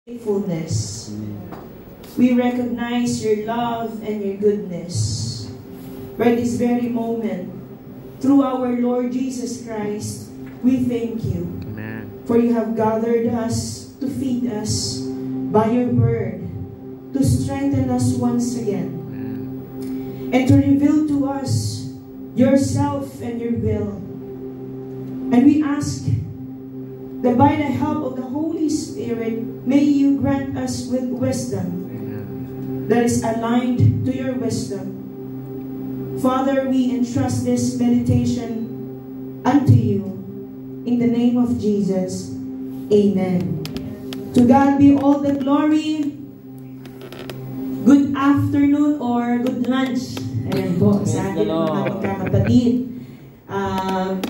faithfulness. We recognize your love and your goodness. Right this very moment, through our Lord Jesus Christ, we thank you. Amen. For you have gathered us to feed us by your word, to strengthen us once again, and to reveal to us yourself and your will. And we ask that by the help of the Holy Spirit, may you grant us with wisdom that is aligned to your wisdom. Father, we entrust this meditation unto you. In the name of Jesus, amen. To God be all the glory. Good afternoon or good lunch. Ayan po sa ating mga magkakapatid.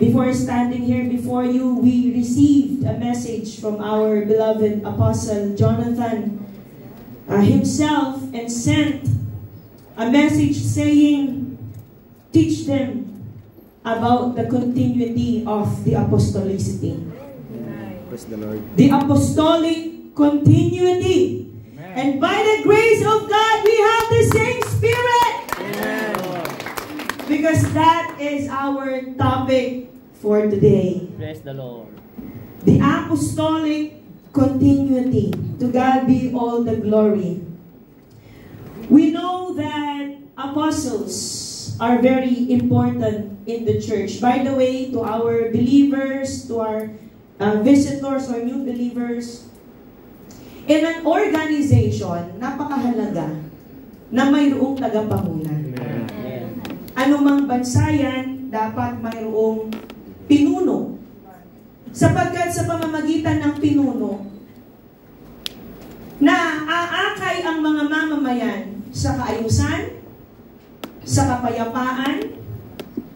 Before standing here before you, we received a message from our beloved Apostle Jonathan himself, and sent a message saying, teach them about the continuity of the apostolicity. Praise the Lord. The apostolic continuity. Amen. And by the grace of God, we have the same Spirit. Amen. Because that is our topic for today. Praise the Lord. The apostolic continuity. To God be all the glory. We know that apostles are very important in the church. By the way, to our believers, to our visitors or new believers, in an organization, napakahalaga na mayroong tagapangunan. Anumang bansa yan, dapat mayroong pinuno. Sapagkat sa pamamagitan ng pinuno, na aakay ang mga mamamayan sa kaayusan, sa kapayapaan,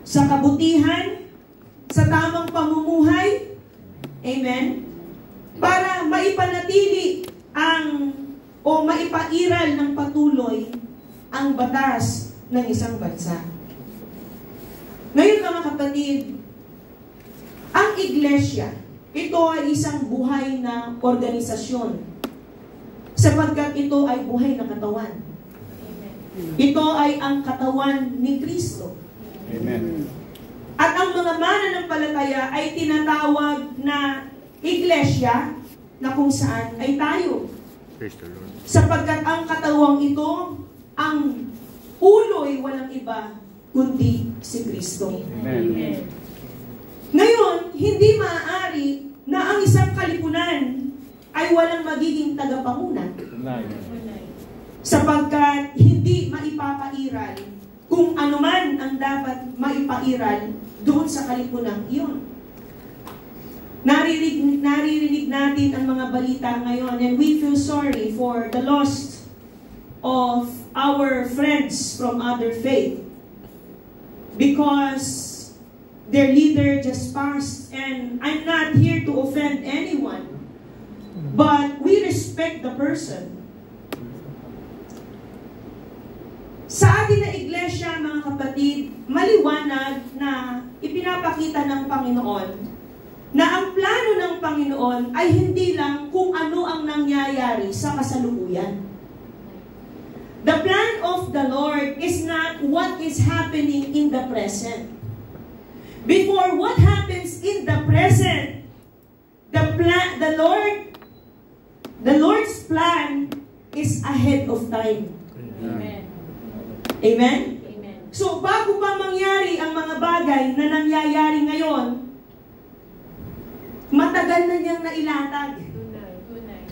sa kabutihan, sa tamang pamumuhay. Amen? Para maipanatili o maipairal ng patuloy ang batas ng isang bansa. Ngayon mga kapatid, ang iglesia, ito ay isang buhay na organisasyon. Sapagkat ito ay buhay na katawan. Ito ay ang katawan ni Kristo. Amen. At ang mga mananampalataya ay tinatawag na iglesia na kung saan ay tayo. Praise the Lord. Sapagkat ang katawang ito, ang ulo ay walang iba kundi si Kristo. Amen. Ngayon, hindi maaari na ang isang kalipunan ay walang magiging tagapangunan. Sapagkat hindi maipapairal kung anuman ang dapat maipairal doon sa kalipunang iyon. Naririnig natin ang mga balita ngayon, and we feel sorry for the lost of our friends from other faith because their leader just passed. And I'm not here to offend anyone, but we respect the person. Sa atin na iglesia, mga kapatid, maliwanag na ipinapakita ng Panginoon na ang plano ng Panginoon ay hindi lang kung ano ang nangyayari sa kasalukuyan. The plan of the Lord is not what is happening in the present. Before what happens in the present, the Lord's plan is ahead of time. Amen. Amen? Amen. So, bago pa mangyari ang mga bagay na nangyayari ngayon, matagal na niyang nailatag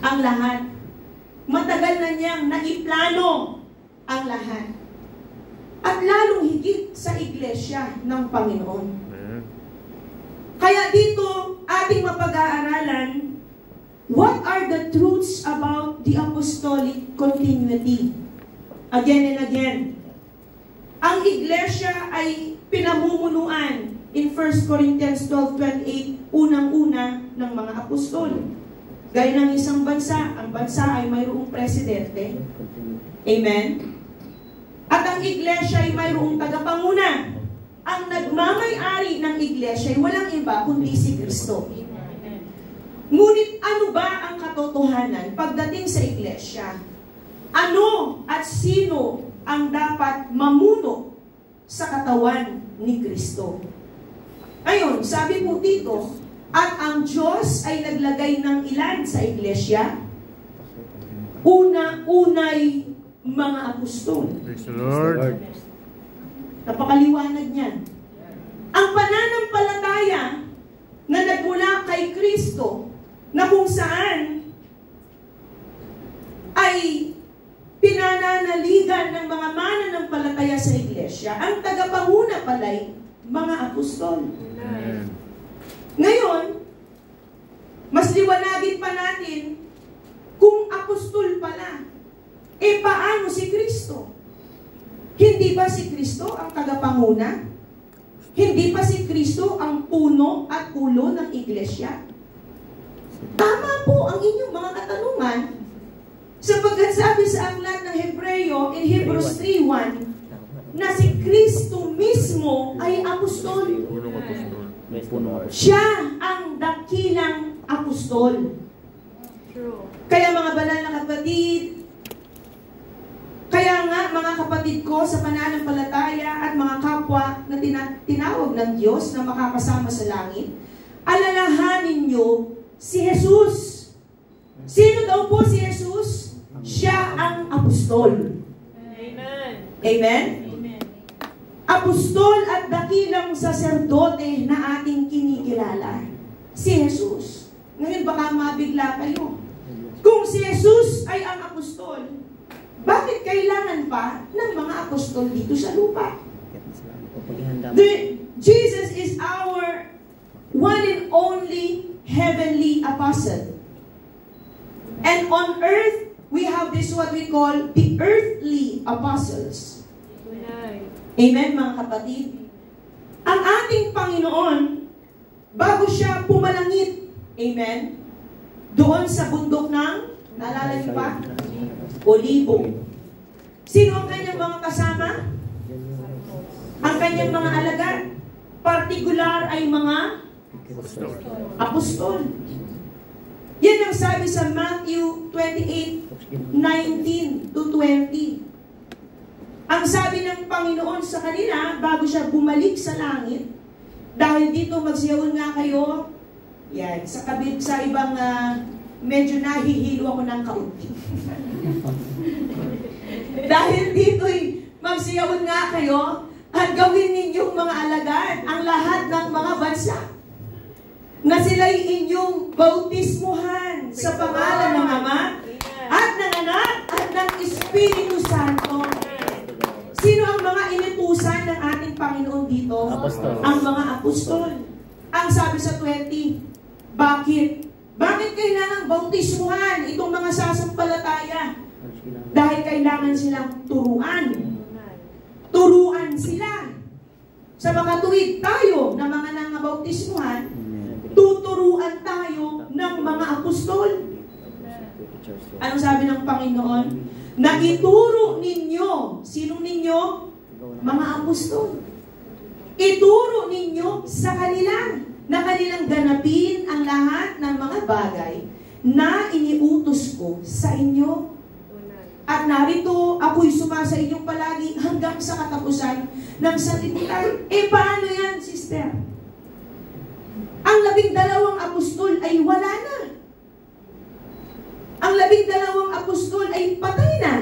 ang lahat. Matagal na niyang naiplano ang lahat. At lalong higit sa iglesia ng Panginoon. Kaya dito, ating mapag-aaralan, what are the truths about the apostolic continuity? Again and again. Ang iglesia ay pinamumunuan in 1 Corinthians 12:28, unang-una ng mga apostol. Gaya ng isang bansa, ang bansa ay mayroong presidente. Amen? At ang iglesia ay mayroong tagapanguna. Ang nagmamay-ari ng iglesia ay walang iba kundi si Kristo. Ngunit ano ba ang katotohanan pagdating sa iglesia? Ano at sino ang dapat mamuno sa katawan ni Kristo? Ayun, sabi po dito, at ang Diyos ay naglagay ng ilan sa iglesia? Unay mga apostol. Praise the Lord. Napakaliwanag niyan. Ang pananampalataya na nagmula kay Kristo, na kung saan ay pinananaligan ng mga mananampalataya sa iglesia, ang tagapanguna pala'y mga apostol. Amen. Ngayon, mas liwanagin pa natin kung apostol pala, paano si Kristo? Hindi ba si Kristo ang tagapanguna? Hindi ba si Kristo ang puno at ulo ng iglesia? Tama po ang inyong mga katanungan, sapagkat sabi sa aklat ng Hebreo in Hebrews 3:1 na si Kristo mismo ay apostol. Punong apostol. Siya ang dakilang apostol. Kaya mga banal na kapatid, kaya nga mga kapatid ko sa pananampalataya at mga kapwa na tinawag ng Diyos na makakasama sa langit, alalahanin niyo si Jesus. Sino daw po si Jesus? Siya ang apostol. Amen. Amen? Amen. Apostol at dakilang saserdote na ating kinikilala. Si Jesus. Ngayon baka mabigla kayo. Kung si Jesus ay ang apostol, bakit kailangan pa ng mga apostol dito sa lupa? Jesus is our one and only heavenly apostle. And on earth, we have this what we call the earthly apostles. Amen, mga kapatid? Ang ating Panginoon, bago siya pumalangit, amen, doon sa bundok ng, naalala niyo pa? Olibo. Sino ang kanyang mga kasama? Ang kanyang mga alagad. Partikular ay mga apostol. Yan ang sabi sa Matthew 28:19 to 20. Ang sabi ng Panginoon sa kanila, bago siya bumalik sa langit, dahil dito magsiyawan nga kayo, yan, sa ibang, medyo nahihilo ako ng kaunti. Dahil dito'y magsiyawan nga kayo, at gawin ninyong mga alagad ang lahat ng mga bansa, na sila'y inyong bautismuhan sa pangalan ng Ama, at ng Anak, at ng Espiritu Santo. Sino ang mga inutusan ng ating Panginoon dito? Apostol. Ang mga apostol. Ang sabi sa 20, bakit? Bakit kailangan bautismuhan itong mga sasampalataya? Dahil kailangan silang turuan. Turuan sila. Sa makatuwid tayo na mga nangabautismuhan, tuturuan tayo ng mga apostol. Anong sabi ng Panginoon? Na ituro ninyo. Sinong ninyo? Mga apostol. Ituro ninyo sa kanila na kanilang ganapin ang lahat ng mga bagay na iniutos ko sa inyo. At narito, ako'y sumasa inyong palagi hanggang sa katapusan ng sanlibutan. Paano yan, sister? Ang 12 apostol ay wala na. Ang 12 apostol ay patay na.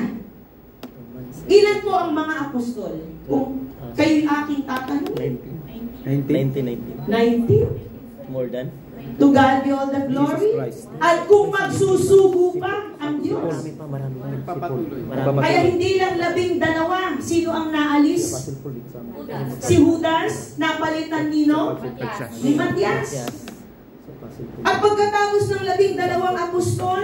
Ilan po ang mga apostol? Kung kayo'y aking tatanungin. 19. 90? More than? To God be all the glory. At kung magsusugo pa ang Diyos. Marami. Kaya hindi lang 12. Sino ang naalis? Si Judas, napalitan nino? Ni Matias. At pagkatapos ng 12 apostol,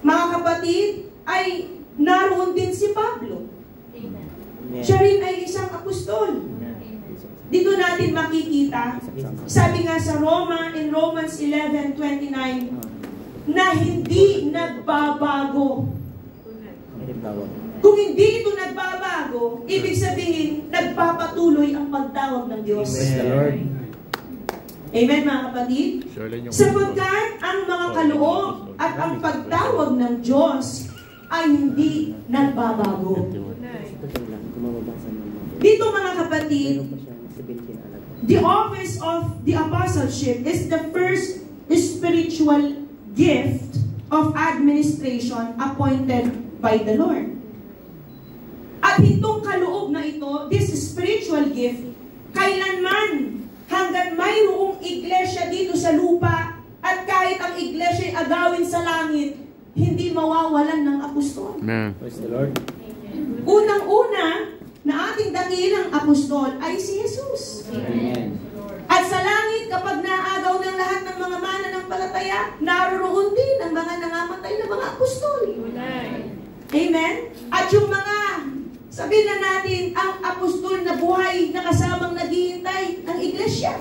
mga kapatid, ay naroon din si Pablo. Siya rin ay isang apostol. Dito natin makikita, sabi nga sa in Romans 11:29, na hindi nagbabago. Kung hindi ito nagbabago, ibig sabihin, nagpapatuloy ang pagtawag ng Diyos. Praise the Lord. Amen mga kapatid? Surely yung Sapagkat ang mga kaloob at ang pagtawag ng Diyos ay hindi nagbabago. Dito mga kapatid, the office of the apostleship is the first spiritual gift of administration appointed by the Lord. At itong kaloob na ito, this spiritual gift, kailanman hanggat mayroong iglesia dito sa lupa at kahit ang iglesia ay agawin sa langit, hindi mawawalan ng apostol. Amen. Praise the Lord. Unang-una na ating dakilang apostol ay si Jesus. Amen. At sa langit, kapag naagaw ng lahat ng mga mananampalataya, naroroon din ang mga nangamatay na mga apostol. Amen? At yung mga, sabihin na natin, ang apostol na buhay na kasamang naghihintay ng iglesia,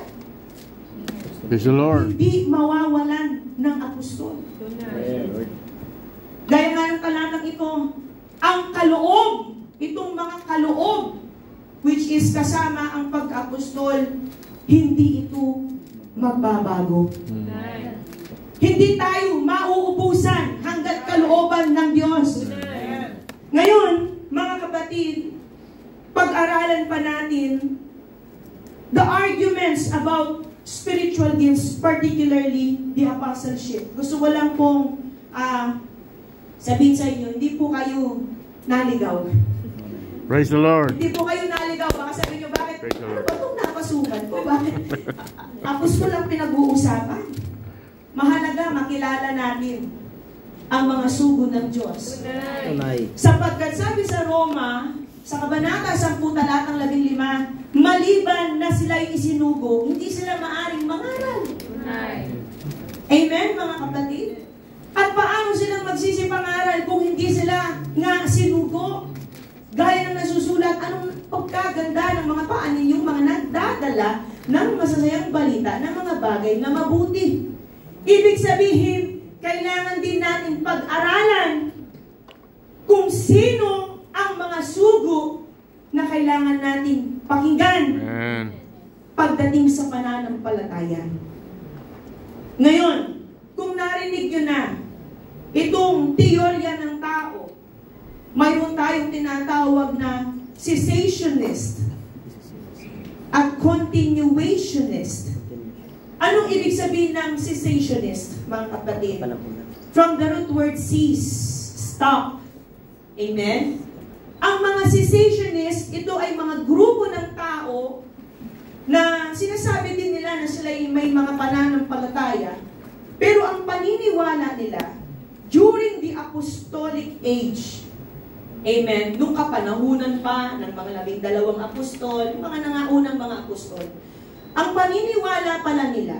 Praise the Lord. hindi mawawalan ng apostol. Amen, Lord. Gaya nga ng talatang ito, ang kaloob, itong mga kaloob, which is kasama ang pagka-apostol, hindi ito magbabago. Hindi tayo mauubusan hanggat kalooban ng Diyos. Ngayon, mga kapatid, pag-aralan pa natin the arguments about spiritual gifts, particularly the apostleship. Gusto ko lang pong sabihin sa inyo, hindi po kayo naligaw. Praise the Lord. Hindi po kayo naligaw. Baka sabihin nyo, bakit? Praise the Ano Lord. ba itong napasukan ko? Bakit? Apostol lang pinag-uusapan. Mahalaga makilala natin ang mga sugo ng Diyos. Tunay. Sapagkat sabi sa Roma, sa Kabanata 10, talatang 15, maliban na sila'y isinugo, hindi sila maaring mangaral. Amen, mga kapatid? At paano silang magsisipangaral kung hindi sila nga sinugo? Gaya ng nasusulat, anong pagkaganda ng mga paan ninyong mga nagdadala ng masasayang balita ng mga bagay na mabuti. Ibig sabihin, kailangan din natin pag-aralan kung sino ang mga sugo na kailangan natin pakinggan Amen. pagdating sa pananampalataya. Ngayon, kung narinig nyo na itong teorya ng tao, mayroon tayong tinatawag na cessationist at continuationist. Anong ibig sabihin ng cessationist, mga kapatid? From the root word cease, stop. Amen? Ang mga cessationist, ito ay mga grupo ng tao na sinasabi din nila na sila ay may mga pananampalataya. Pero ang paniniwala nila, during the apostolic age, amen, nung kapanahunan pa ng mga 12 apostol, mga nangaunang mga apostol, ang paniniwala pala nila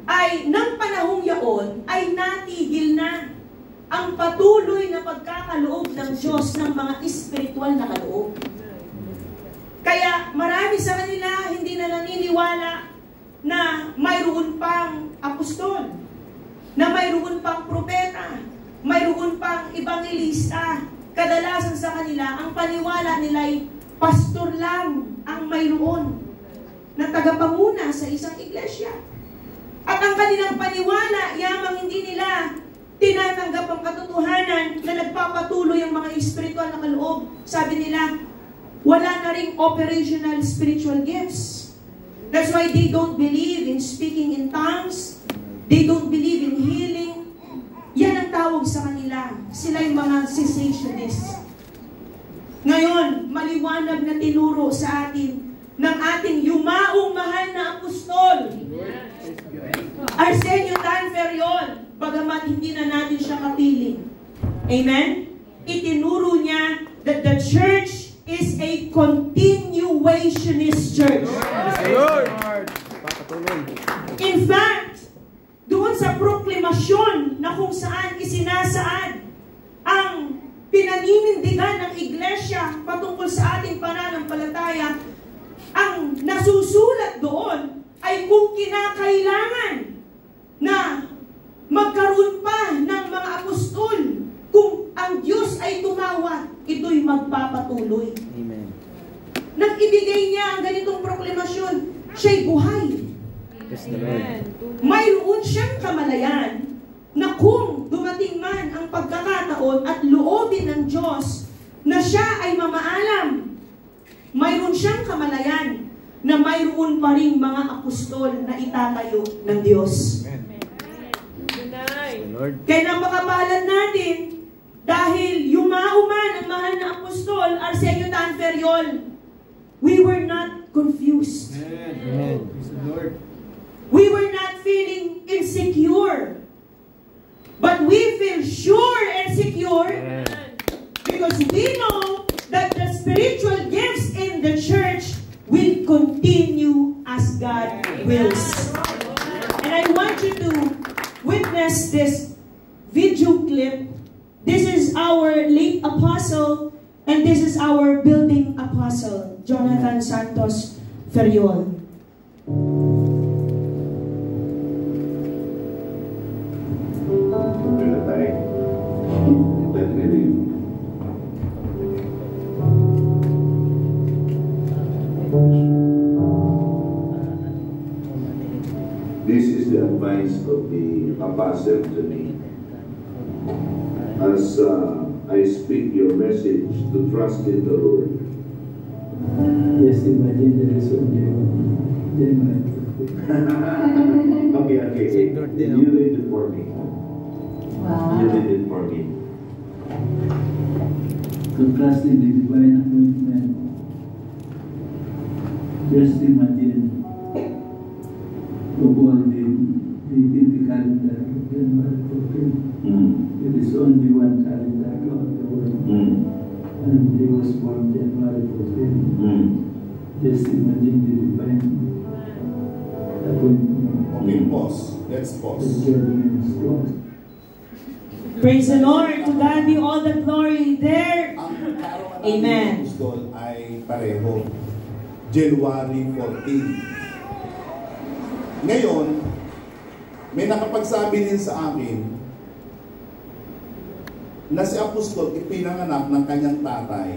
ay ng panahong yaon ay natigil na ang patuloy na pagkakaloob ng Diyos ng mga espiritual na kaloob. Kaya marami sa kanila hindi na naniniwala na mayroon pang apostol, na mayroon pang propeta, mayroon pang ebangelista. Kadalasan sa kanila, ang paniwala nila ay pastor lang ang mayroon na tagapanguna sa isang iglesia. At ang kanilang paniwala, yamang hindi nila tinatanggap ang katotohanan na nagpapatuloy ang mga espiritual na kaloob. Sabi nila, wala na ring operational spiritual gifts. That's why they don't believe in speaking in tongues. They don't believe in healing. Yan ang tawag sa kanila. Sila yung mga cessationists. Ngayon, maliwanag na tinuro sa atin ng ating yumaong mahal na apostol, Arsenio Tanferion, bagamat hindi na natin siya kapiling. Amen? Itinuro niya that the church is a continuationist church. In fact, doon sa proklamasyon na kung saan isinasaad ang pinaninindigan ng iglesia patungkol sa ating pananampalataya, ang nasusulat doon ay kung kinakailangan na magkaroon pa ng mga apostol, kung ang Diyos ay tumawag, ito'y magpapatuloy. Amen. Nang ibigay niya ang ganitong proklamasyon, siya'y buhay. Praise the Lord. Mayroon siyang kamalayan na kung dumating man ang pagkakataon at loobin ng Diyos na siya ay mamaalam, mayroon siyang kamalayan na mayroon pa rin mga apostol na itatayo ng Diyos. Kaya nang makabalan natin, dahil yumauman ang mahal na apostol, Arsenio Tan Ferriol, we were not confused. Amen. We were not feeling insecure. But we feel sure and secure because we know that the spiritual gifts in the church will continue as God wills. And I want you to witness this video clip. This is our late apostle and this is our building apostle, Jonathan Santos Ferriol. This is the advice of the apostle to me. As I speak your message to trust in the Lord. Just imagine there is only Okay. You did it for me. Wow. You did it for me. to trust in the divine appointment. Just imagine of all the calendar of January 14. There is only one calendar on the world. And he was born January 14. Just imagine the divine appointment. Okay, pause. Let's The pause. journey is lost. Praise the Lord. To God be all the glory there. Ang kaarawan Amen. ng Apostol ay pareho. January 14. Ngayon, may nakapagsabi din sa akin na si Apostol ipinanganak ng kanyang tatay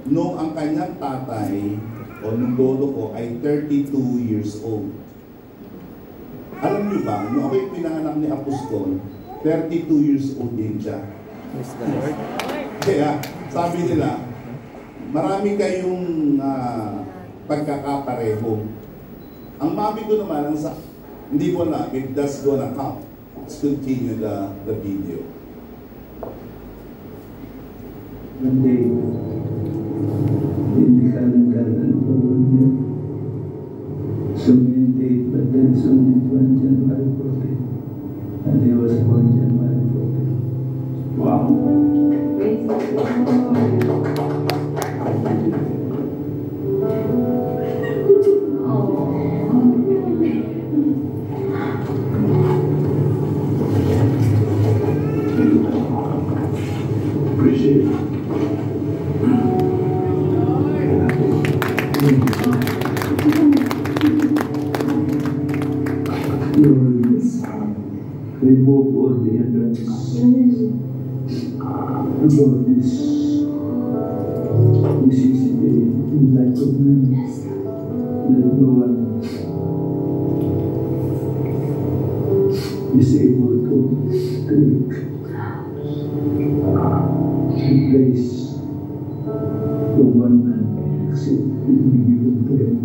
noong ang kanyang tatay o nung lolo ko ay 32 years old. Alam niyo ba, nung ako ipinanganak ni Apostol, 32 years old din siya. Praise the Lord. Kaya, sabi nila, marami kayong pagkakapareho. Ang mami ko naman, hindi ko na, if that's gonna count. Let's continue the video. One day, in the calendar and year, so many days, but there is only one January 14. And he was born January 14. Wow. Praise the Appreciate it. Lord, remove all the hindrance about this necessity in life of man. That no one is able to take the place of one man except it be given to him.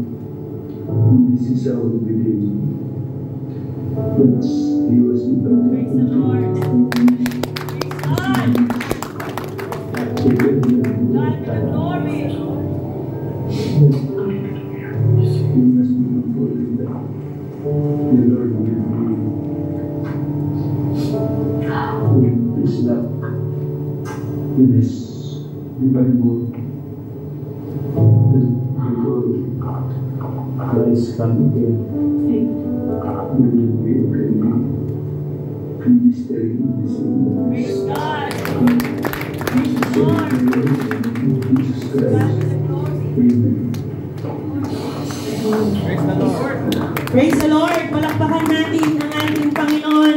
And this is how we believe. But he was the Praise the Lord. God be the glory. You must be fully that the Lord will be with his love in his divine word. That before Christ come again, we will be already ministering in this Praise universe. God. Praise the Lord. Jesus God Christ. be the glory. Amen. Praise the Lord. Praise the Lord. Palakpakan natin ang ating Panginoon.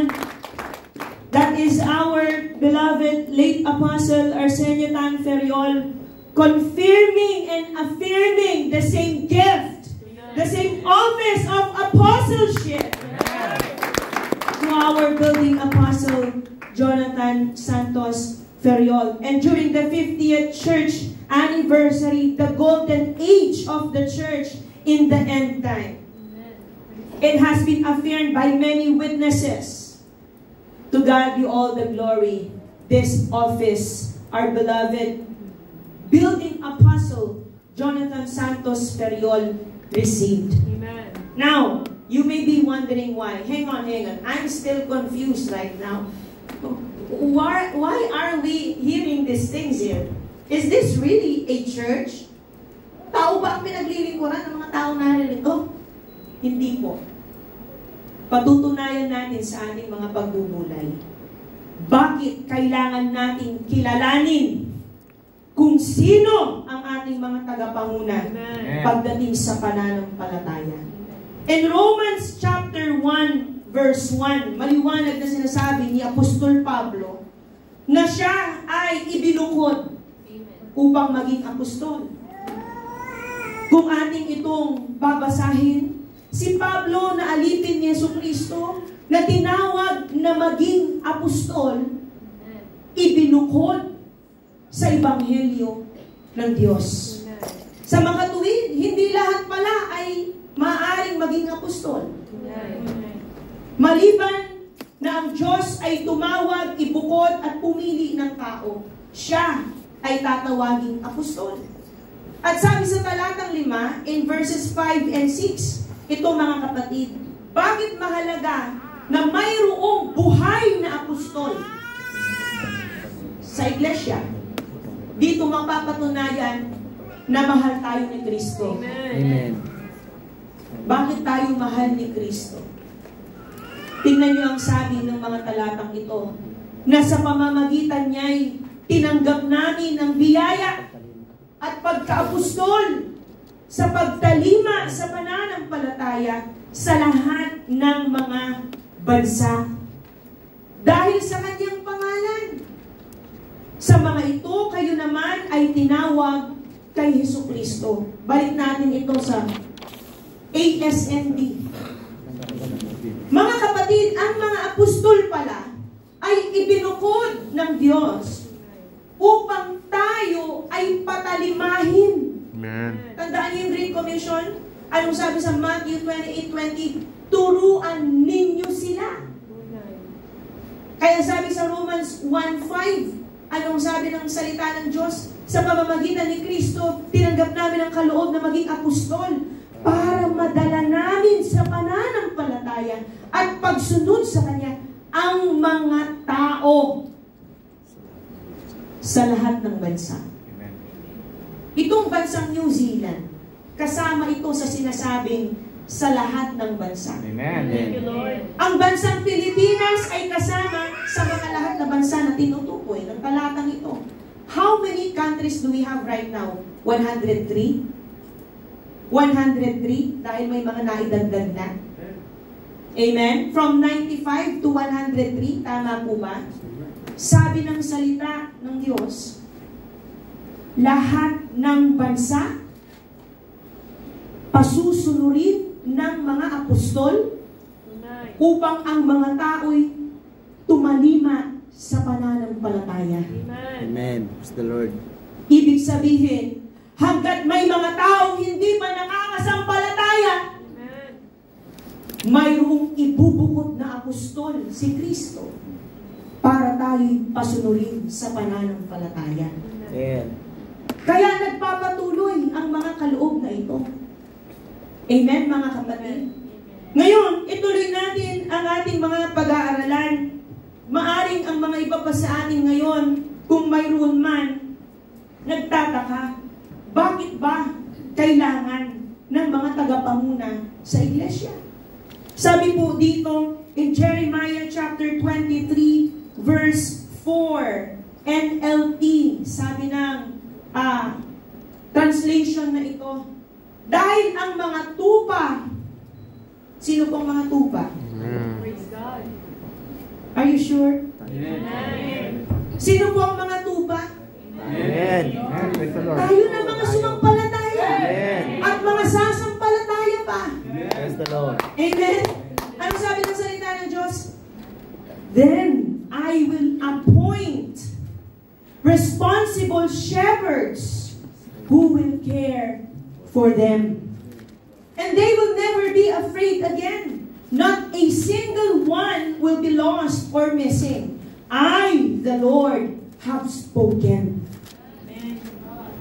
That is our beloved late Apostle Arsenio Tan Ferriol, confirming and affirming the same gift the same office of apostleship to our building apostle, Jonathan Santos Ferriol. And during the 50th church anniversary, the golden age of the church in the end time, it has been affirmed by many witnesses. To God be all the glory. This office, our beloved building apostle, Jonathan Santos Ferriol, received. Amen. Now, you may be wondering why. Hang on. I'm still confused right now. Why are we hearing these things here? Is this really a church? Tao ba ang pinaglilingkuran ng mga tao narito? Hindi po. Patutunayan natin sa ating mga pagbubulay. Bakit kailangan natin kilalanin kung sino ang ating mga tagapanguna pagdating sa pananampalataya? In Romans chapter 1, verse 1, maliwanag na sinasabi ni Apostol Pablo na siya ay ibinukod upang maging apostol. Kung ating itong babasahin, si Pablo na alipin ni Jesucristo na tinawag na maging apostol, ibinukod sa Ebanghelyo ng Diyos. Sa makatuwid, hindi lahat pala ay maaaring maging apostol. Maliban na ang Diyos ay tumawag, ibukod at pumili ng tao, siya ay tatawaging apostol. At sabi sa talatang 5, in verses 5 and 6, ito mga kapatid, bakit mahalaga na mayroong buhay na apostol sa iglesia? Dito mapapatunayan na mahal tayo ni Kristo. Amen. Bakit tayo mahal ni Kristo? Tingnan niyo ang sabi ng mga talatang ito, na sa pamamagitan niya'y tinanggap namin ang biyaya at pagka-apostol sa pagtalima sa pananampalataya sa lahat ng mga bansa. Dahil sa kanyang pangalan. Sa mga ito, kayo naman ay tinawag kay Jesucristo. Balik natin ito sa ASND. Mga kapatid, ang mga apostol pala ay ibinukod ng Diyos upang tayo ay patalimahin. Amen. Tandaan niyo yung Great Commission? Anong sabi sa Matthew 28:20? Turuan ninyo sila. Kaya sabi sa Romans 1:5, anong sabi ng salita ng Diyos? Sa pamamagitan ni Kristo, tinanggap namin ang kaloob na maging apostol para madala namin sa pananampalataya at pagsunod sa Kanya ang mga tao sa lahat ng bansa. Itong bansang New Zealand, kasama ito sa sinasabing sa lahat ng bansa. Amen. Thank you, Lord. Ang bansang Pilipinas ay kasama sa mga lahat na bansa na tinutukoy ng talatang ito. How many countries do we have right now? 103? 103 dahil may mga naidagdag na. Amen? From 95 to 103, tama po ba? Sabi ng salita ng Diyos, lahat ng bansa pasusunurin ng mga apostol upang ang mga tao'y tumalima sa pananampalataya. Amen. Praise the Lord. Ibig sabihin, hanggat may mga taong hindi pa nakakasampalataya, mayroong ibubukod na apostol si Kristo para tayo'y pasunurin sa pananampalataya. Amen. Kaya nagpapatuloy ang mga kaloob na ito. Amen, mga kapatid? Ngayon, ituloy natin ang ating mga pag-aaralan. Maaring ang mga iba pa sa atin ngayon, kung mayroon man, nagtataka, bakit ba kailangan ng mga tagapanguna sa iglesia? Sabi po dito, in Jeremiah chapter 23, verse 4, NLT, sabi ng translation na ito, dahil ang mga tupa, sino pong mga tupa? Praise God. Are you sure? Amen. Sino po ang mga tupa? Amen. Praise the Lord. Tayo na mga sumampalataya. Amen. At mga sasampalataya pa. Amen? Ano sabi ng salita ng Diyos? Then I will appoint responsible shepherds who will care for them. And they will never be afraid again. Not a single one will be lost or missing. I, the Lord, have spoken.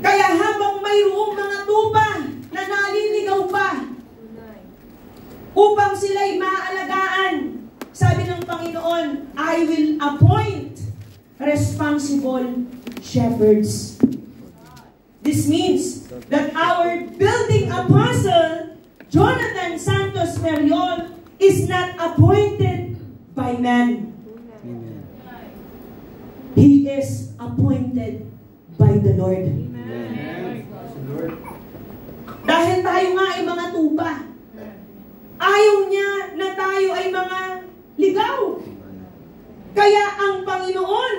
Kaya habang mayroong mga tupa na naliligaw pa upang sila'y maaalagaan, sabi ng Panginoon, I will appoint responsible shepherds. This means that our building apostle, Jonathan Santos Meriol, is not appointed by man. He is appointed by the Lord. Dahil tayo nga ay mga tupa, ayaw niya na tayo ay mga ligaw. Kaya ang Panginoon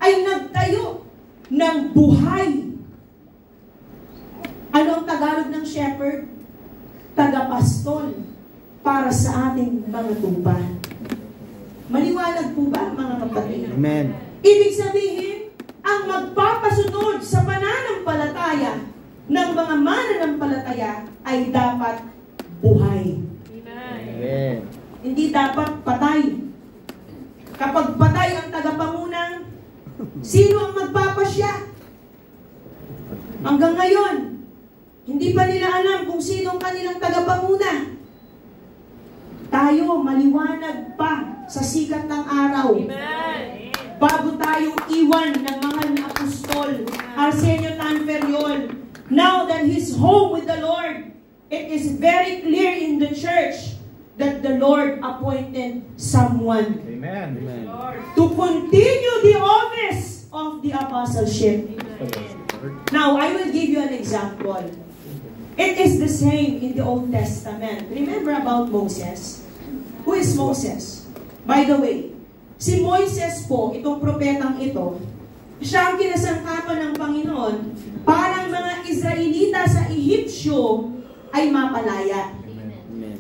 ay nagtayo ng buhay. Ano ang Tagalog ng shepherd? Tagapastol para sa ating mga tupa. Maliwanag po ba, mga kapatid? Amen. Ibig sabihin, ang magpapasunod sa pananampalataya ng mga mananampalataya ay dapat buhay. Amen. Hindi dapat patay. Kapag patay ang tagapanguna, sino ang magpapasya? Hanggang ngayon, hindi pa nila alam kung sino ang kanilang tagapanguna. Tayo, maliwanag pa sa sikat ng araw. Bago tayo iwan ng mahal na apostol, Arsenio Tanferiol, now that he's home with the Lord, it is very clear in the church that the Lord appointed someone to continue the office of the apostleship. Now, I will give you an example. It is the same in the Old Testament. Remember about Moses? Who is Moses? By the way, si Moises po, itong propetang ito, siya ang kinasangkapan ng Panginoon para ang mga Israelita sa Ehipsyo ay mapalaya.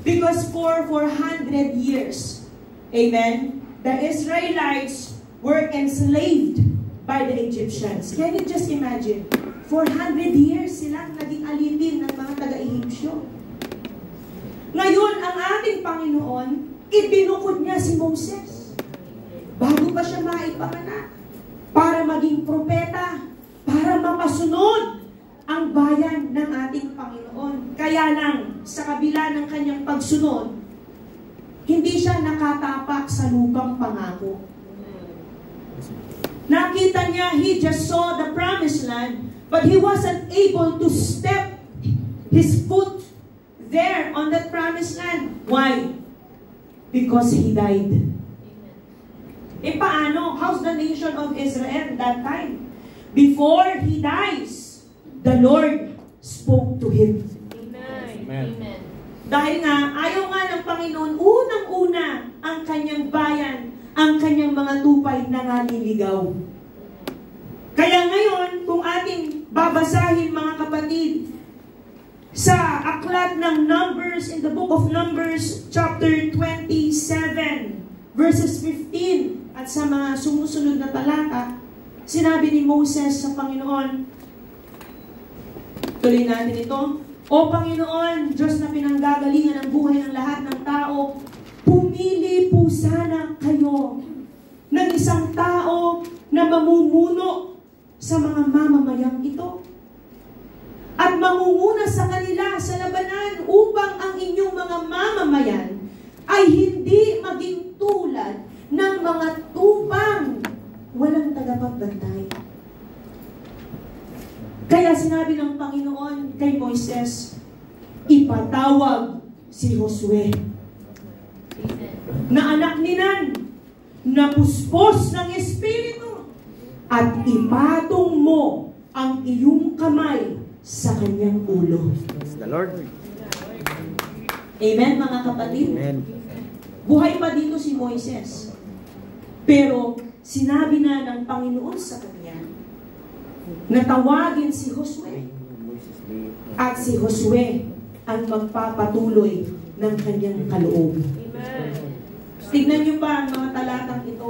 Because for 400 years, amen, the Israelites were enslaved by the Egyptians. Can you just imagine? 400 years silang naging alipin ng mga taga-Ehipsyo. Ngayon, ang ating Panginoon, ibinukod niya si Moses. Bago pa siya maipanganak, para maging propeta, para mapasunod ang bayan ng ating Panginoon. Kaya lang, sa kabila ng kanyang pagsunod, hindi siya nakatapak sa lupang pangako. Nakita niya, he just saw the promised land, but he wasn't able to step his foot there on that promised land. Why? Because he died. E paano? How's the nation of Israel that time? Before he dies, the Lord spoke to him. Amen. Dahil nga, ayaw nga ng Panginoon, unang-una ang kanyang bayan, ang kanyang mga tupay na naliligaw. Kaya ngayon, kung ating babasahin mga kapatid, sa aklat ng Numbers, in the book of Numbers, chapter 27, verses 15, at sa mga sumusunod na talata, sinabi ni Moses sa Panginoon, tuloy natin ito, O Panginoon, Diyos na pinanggagalingan ng buhay ng lahat ng tao, pumili po sana kayo ng isang tao na mamumuno sa mga mamamayang ito at mangunguna sa kanila sa labanan upang ang inyong mga mamamayan ay hindi maging tulad ng mga tupang walang tagapagbantay. Kaya sinabi ng Panginoon kay Moises, ipatawag si Josue na anak ni Nun, na puspos ng Espiritu, at ipatong mo ang iyong kamay sa kanyang ulo. Praise the Lord. Amen, mga kapatid? Amen. Buhay pa dito si Moises. Pero sinabi na ng Panginoon sa kanya na tawagin si Josue. At si Josue ang magpapatuloy ng kanyang kaloob. Amen. Tignan niyo pa ang mga talatang ito.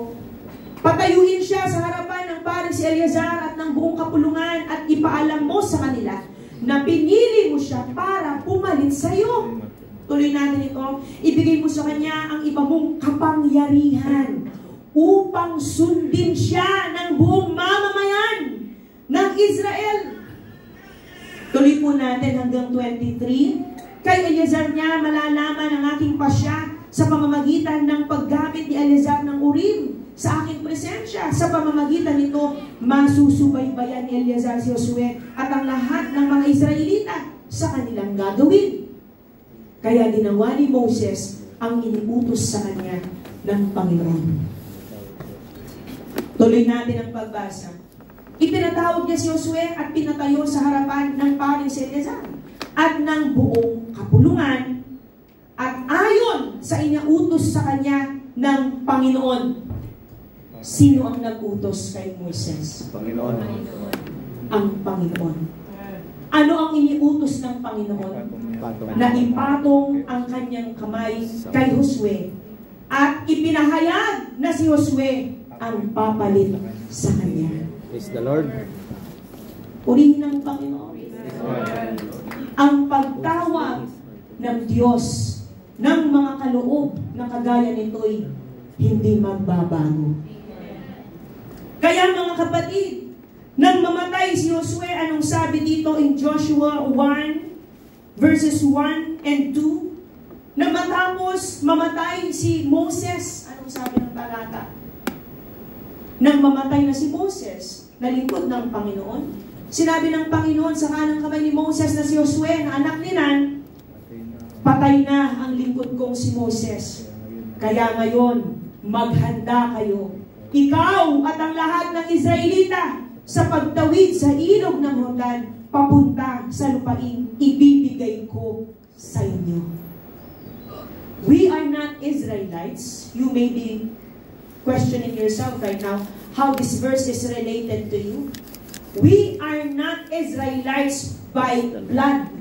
Patayuin siya sa harapan ng paring si Eleazar at ng buong kapulungan at ipaalam mo sa kanila na pinili mo siya para pumalit sa iyo. Tuloy natin ito. Ibigay mo sa kanya ang iba mong kapangyarihan upang sundin siya ng buong mamamayan ng Israel. Tuloy po natin hanggang 23. Kay Eleazar niya malalaman ang aking pasya sa pamamagitan ng paggamit ni Eleazar ng Urim sa aking presensya. Sa pamamagitan nito, masusubaybayan ni Eleazar si Josue at ang lahat ng mga Israelita sa kanilang gagawin. Kaya ginawa ni Moses ang iniutos sa kanya ng Panginoon. Tuloy natin ang pagbasa. Ipinatawag niya si Josue at pinatayo sa harapan ng paring si Eleazar at ng buong kapulungan at ayon sa inautos sa kanya ng Panginoon. Sino ang nag-utos kay Moises? Panginoon. Ang Panginoon. Ano ang iniutos ng Panginoon? Na ipatong ang kanyang kamay kay Josue at ipinahayag na si Josue ang papalit sa kanya. Praise the Lord. Purihin ng Panginoon. Ang pagtawag ng Diyos ng mga kaloob na kagaya nito'y hindi magbabago. Kaya mga kapatid, nang mamatay si Josue, anong sabi dito in Joshua 1 verses 1 and 2? Na matapos mamatay si Moses, anong sabi ng talata? Nang mamatay na si Moses, nalingkod ng Panginoon. Sinabi ng Panginoon sa kanang kamay ni Moses na si Josue, na anak ni Nan, patay na ang lingkod kong si Moses. Kaya ngayon, maghanda kayo. Ikaw at ang lahat ng Israelita sa pagtawid sa ilog ng Jordan, papunta sa lupain ibibigay ko sa inyo. We are not Israelites. You may be questioning yourself right now how this verse is related to you. We are not Israelites by blood,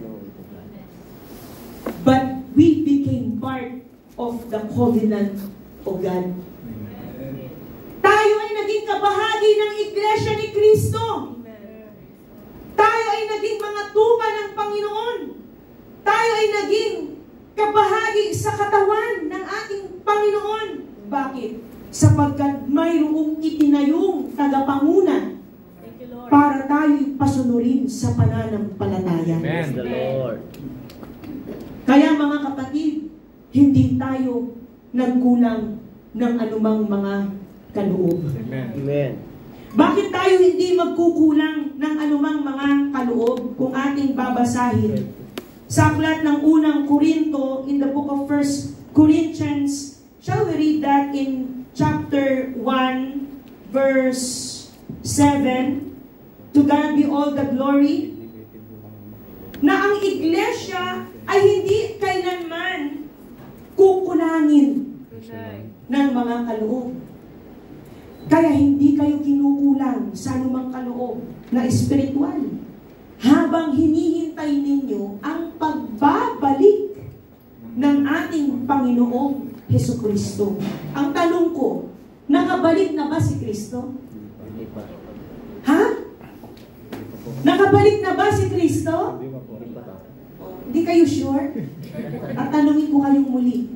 but we became part of the covenant of God. Tayo ay naging kabahagi ng Iglesia ni Kristo. Tayo ay naging mga tupa ng Panginoon. Tayo ay naging kabahagi sa katawan ng ating Panginoon. Bakit? Sapagkat mayroong itinayong tagapanguna para tayo'y pasunurin sa pananampalataya. Praise the Lord. Kaya mga kapatid, hindi tayo nagkulang ng anumang mga kaloob. Amen. Bakit tayo hindi magkukulang ng anumang mga kaloob kung ating babasahin? Sa aklat ng unang Korinto, in the book of 1 Corinthians, shall we read that in chapter 1, verse 7? To God be all the glory. Na ang iglesia ay hindi kailanman kukulangin ng mga kaloob. Kaya hindi kayo kinukulang sa anumang kaloob na espiritual. Habang hinihintay ninyo ang pagbabalik ng ating Panginoong Hesukristo. Ang tanong ko, nakabalik na ba si Kristo? Ha? Nakabalik na ba si Kristo? Hindi kayo sure? At tanungin ko kayong muli.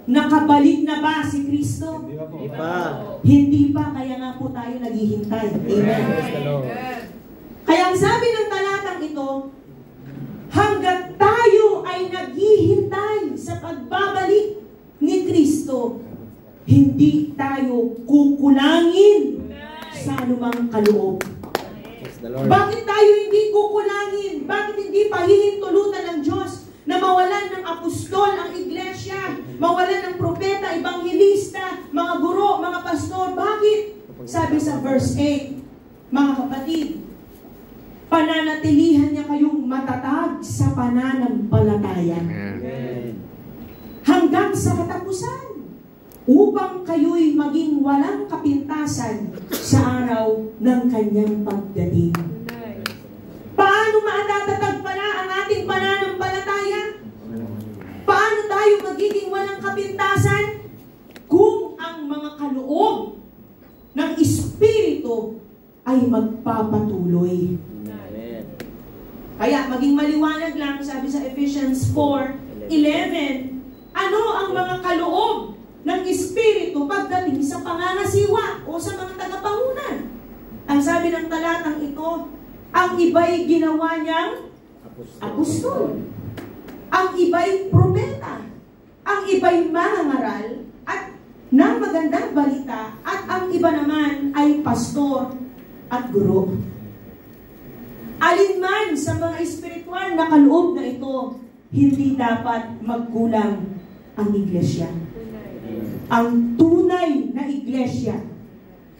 Nakabalik na ba si Kristo? Hindi pa. Hindi pa, kaya nga po tayo naghihintay. Amen. Praise the Lord. Kaya ang sabi ng talatang ito, hanggat tayo ay naghihintay sa pagbabalik ni Kristo, hindi tayo kukulangin sa anumang kaloob. Praise the Lord. Bakit tayo hindi kukulangin? Bakit hindi pahihintulutan ng Diyos na mawalan ng apostol ang iglesia, mawalan ng propeta, ebanghelista, mga guro, mga pastor? Bakit? Sabi sa verse 8, mga kapatid, pananatilihan niya kayong matatag sa pananampalataya hanggang sa katapusan, upang kayo'y maging walang kapintasan sa araw ng kanyang pagdating. Paano matatatag pala ang ating pananampalataya? Paano tayo magiging walang kapintasan kung ang mga kaloob ng Espiritu ay magpapatuloy. Amen. Kaya maging maliwanag lang, sabi sa Ephesians 4:11, ano ang mga kaloob ng Espiritu pagdating sa pangangasiwa o sa mga tagapangunan? Ang sabi ng talatang ito, ang iba'y ginawa niyang apostol, ang iba'y propeta, ang iba'y mangangaral at ng magandang balita, at ang iba naman ay pastor at guro. Alinman sa mga espiritual na kaloob na ito, hindi dapat magkulang ang iglesia. Ang tunay na iglesia,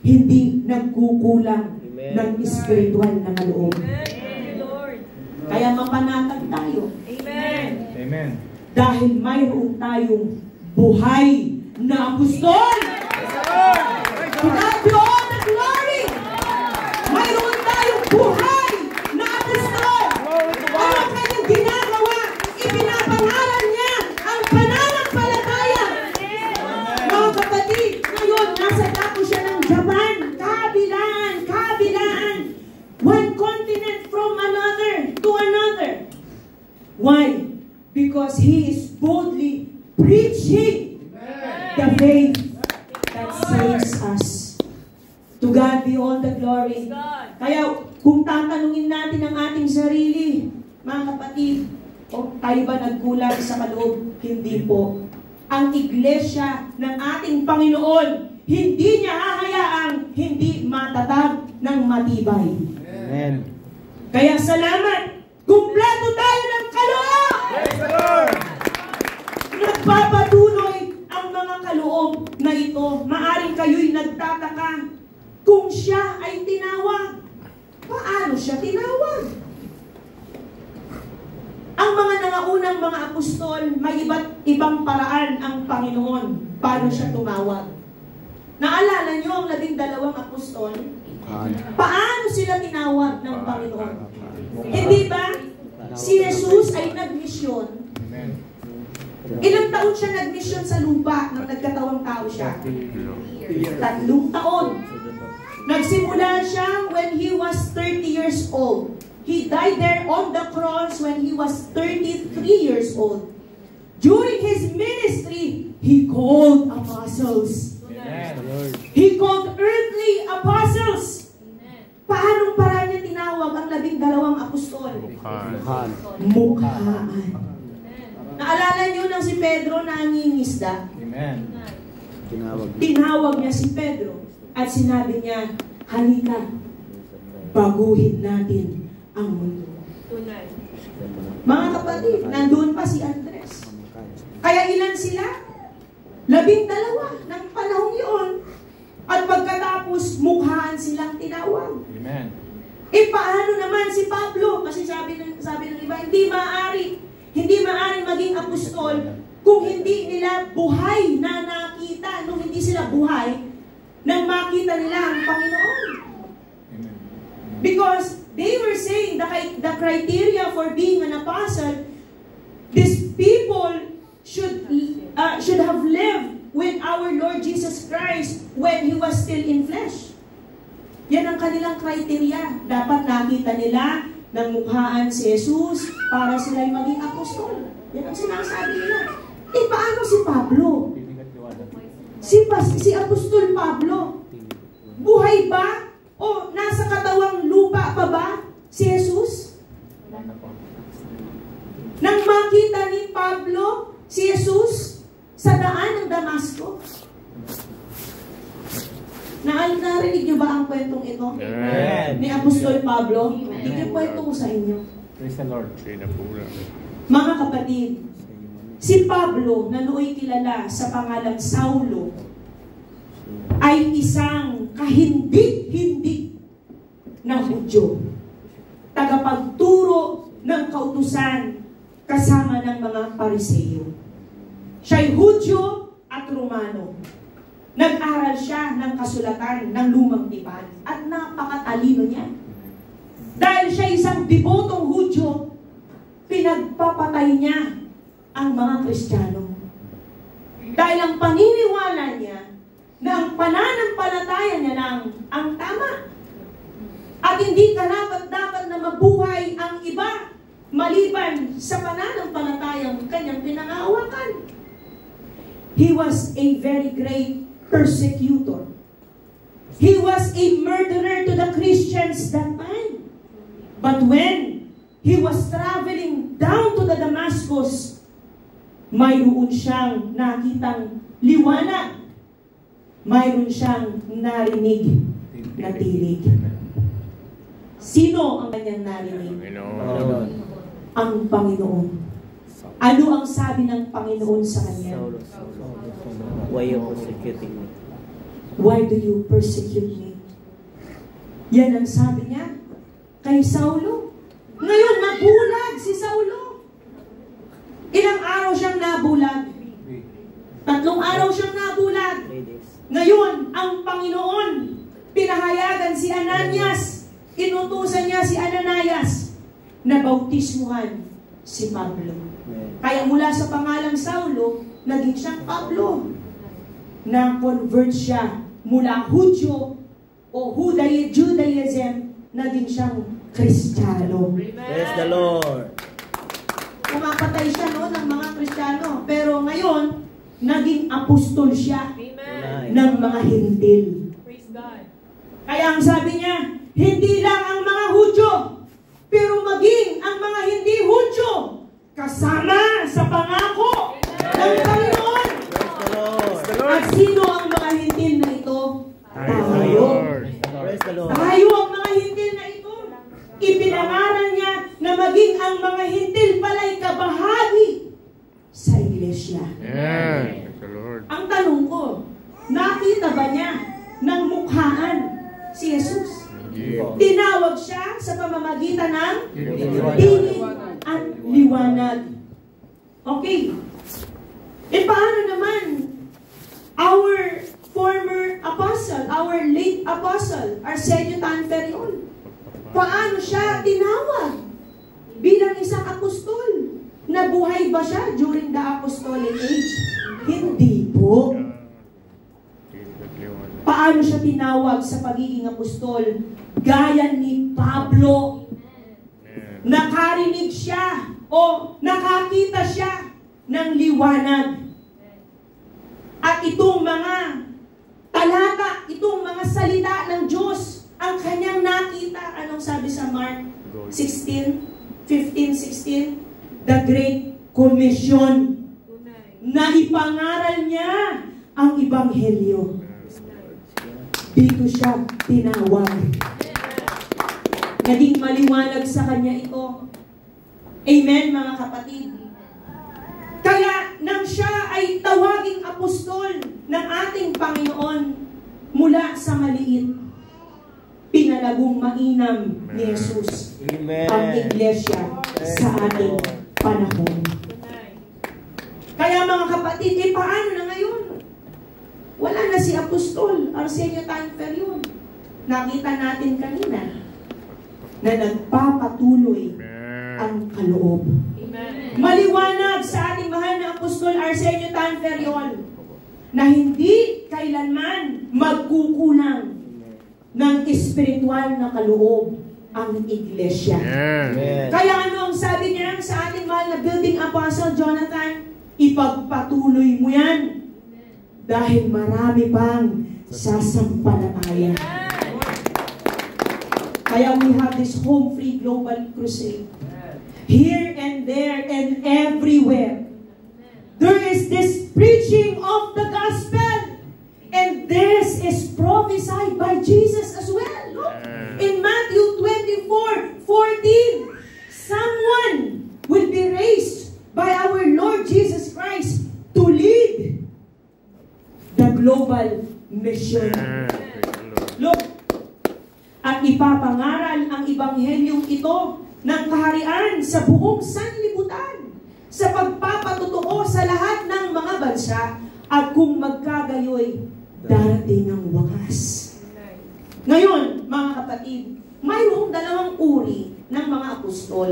hindi nagkukulang ng espiritual na kaloob. Kaya mapanatag tayo. Amen. Amen. Dahil mayroon tayong buhay na apostol. To God be all the glory. Mayroon tayong buhay na apostol. Ano ang kanyang ginagawa? Ipinapangalan niya ang pananampalataya. Mga kapatid, ngayon nasa dako siya ng Japan. Kabilaan. One continent from another to another. Why? Because he is boldly preaching the faith that saves us. To God be all the glory. Kaya kung tatanungin natin ang ating sarili, mga kapatid, tayo ba nagkulang sa kaloob? Hindi po. Ang iglesia ng ating Panginoon, hindi niya hahayaang hindi matatag ng matibay. Amen. Kaya salamat, kumpleto tayo ng kaloob! Praise the Lord! Nagpapatuloy ang mga kaloob na ito. Maaring kayo'y nagtataka kung siya ay tinawag. Paano siya tinawag? Ang mga nangaunang mga apostol, may iba't ibang paraan ang Panginoon paano siya tumawag. Naalala niyo ang 12 apostol? Paano sila tinawag ng Panginoon? Hindi ba? Si Jesus ay nagmisyon. Ilang taon siya nagmisyon sa lupa nang nagkatawang tao siya? 3 taon. Nagsimula siya when he was 30 years old. He died there on the cross when he was 33 years old. During his ministry, he called apostles. He called earthly apostles. Paanong paraan niya tinawag ang 12 apostol? Mukhaan. Naalala niyo nang si Pedro nangingisda? Amen. Tinawag niya si Pedro at sinabi niya, halika, baguhin natin ang mundo. Mga kapatid, nandun pa si Andres. Kaya ilan sila? 12 ng panahong yun. At pagkatapos, mukhaan silang tinawag. Amen. Paano naman si Pablo? Kasi sabi ng iba, hindi maaari maging apostol kung hindi nila buhay na nakita, nung hindi sila buhay, nang makita nila ang Panginoon. Amen. Because they were saying the criteria for being an apostle, these people should have lived with our Lord Jesus Christ when He was still in flesh. Yan ang kanilang criteria. Dapat nakita nila ng mukhaan si Jesus para sila'y maging apostol. Yan ang sinasabi nila. Paano si Pablo? Si Apostol Pablo, buhay ba? O nasa katawang lupa pa ba si Jesus? Nang makita ni Pablo si Jesus sa daan ng Damasco, narinig niyo ba ang kwentong ito? Amen. Ni Apostol Pablo? Ikikwento ko sa inyo. Praise the Lord. Mga kapatid, si Pablo na nooy kilala sa pangalang Saulo ay isang kahindi-hindi na Hudyo, tagapagturo ng kautusan kasama ng mga Pariseo. Siya'y Hudyo at Romano. Nag-aral siya ng kasulatan ng Lumang Tipan at napakatalino niya. Dahil siya isang debotong Hudyo, pinagpapatay niya ang mga Kristiyano. Dahil ang paniniwala niya na ang pananampalataya niya lang ang tama. At hindi karapat-dapat na mabuhay ang iba maliban sa pananampalatayang kanyang pinangahawakan. He was a very great persecutor. He was a murderer to the Christians that time. But when he was traveling down to the Damascus, mayroon siyang nakitang liwanag. Mayroon siyang narinig na tinig. Sino ang kanyang narinig? Panginoon. Ang Panginoon. Ano ang sabi ng Panginoon sa kanya? Why you persecuting me? Why do you persecute me? Yan ang sabi niya kay Saulo. Ngayon, nabulag si Saulo. Ilang araw siyang nabulag? 3 araw siyang nabulag. Ngayon, ang Panginoon, pinahayagan si Ananias, inutusan niya si Ananias na bautismuhan si Pablo. Kaya mula sa pangalang Saulo, naging siyang Pablo. Na-convert siya mula Hudyo o Judaism, naging siyang Kristiyano. Praise the Lord. Pumapatay siya noon ng mga Kristiyano. Pero ngayon, naging apostol siya ng mga Hintil. Praise God. Kaya ang sabi niya, hindi lang ang mga Hudyo, pero maging ang mga hindi Hudyo, kasama sa pangako ng Panginoon. At sino ang mga Hintil na ito? Tayo. Praise the Lord. Tayo ang mga Hintil na ito. Ipinangaral niya na maging ang mga Hintil pala'y kabahagi sa iglesia. Yeah. Praise the Lord. Ang tanong ko, nakita ba niya ng mukhaan si Jesus? Yeah. Tinawag siya sa pamamagitan ng tinig at liwanag. Okay. E paano naman our former apostle, our late apostle, Arsenio Tanferion? Paano siya tinawag bilang isang apostol? Nabuhay ba siya during the apostolic age? Hindi po. Paano siya tinawag sa pagiging apostol? Gaya ni Pablo. Nakarinig siya o nakakita siya ng liwanag. At itong mga talata, itong mga salita ng Diyos, ang kanyang nakita. Anong sabi sa Mark 15:16? The Great Commission. Na ipangaral niya ang Ebanghelyo. Dito siya tinawag. Naging maliwanag sa kanya ito. Amen, mga kapatid. Kaya nang siya ay tawaging apostol ng ating Panginoon mula sa maliit, pinalagong mainam ni Jesus ang iglesia sa ating panahon. Kaya mga kapatid, paano na ngayon? Wala na si Apostol Arsenio Tanferion. Nakita natin kanina na nagpapatuloy ang kaloob. Maliwanag sa ating mahal na Apostol Arsenio Tanferion na hindi kailanman magkukulang ng espiritual na kaloob ang iglesia. Amen. Kaya ano ang sabi niya sa ating mahal na building apostle Jonathan? Ipagpatuloy mo yan dahil marami pang sasampalataya. Kaya we have this Home Free Global Crusade. Here and there and everywhere, there is this preaching of the gospel. And this is prophesied by Jesus as well. Look, in Matthew 24:14, someone will be raised by our Lord Jesus Christ to lead the global mission. Look, at ipapangaral ang Ebanghelyong ito ng kaharian sa buong sanlibutan sa pagpapatotoo sa lahat ng mga bansa at kung magkagayoy, darating ang wakas. Ngayon, mga kapatid, mayroong dalawang uri ng mga apostol.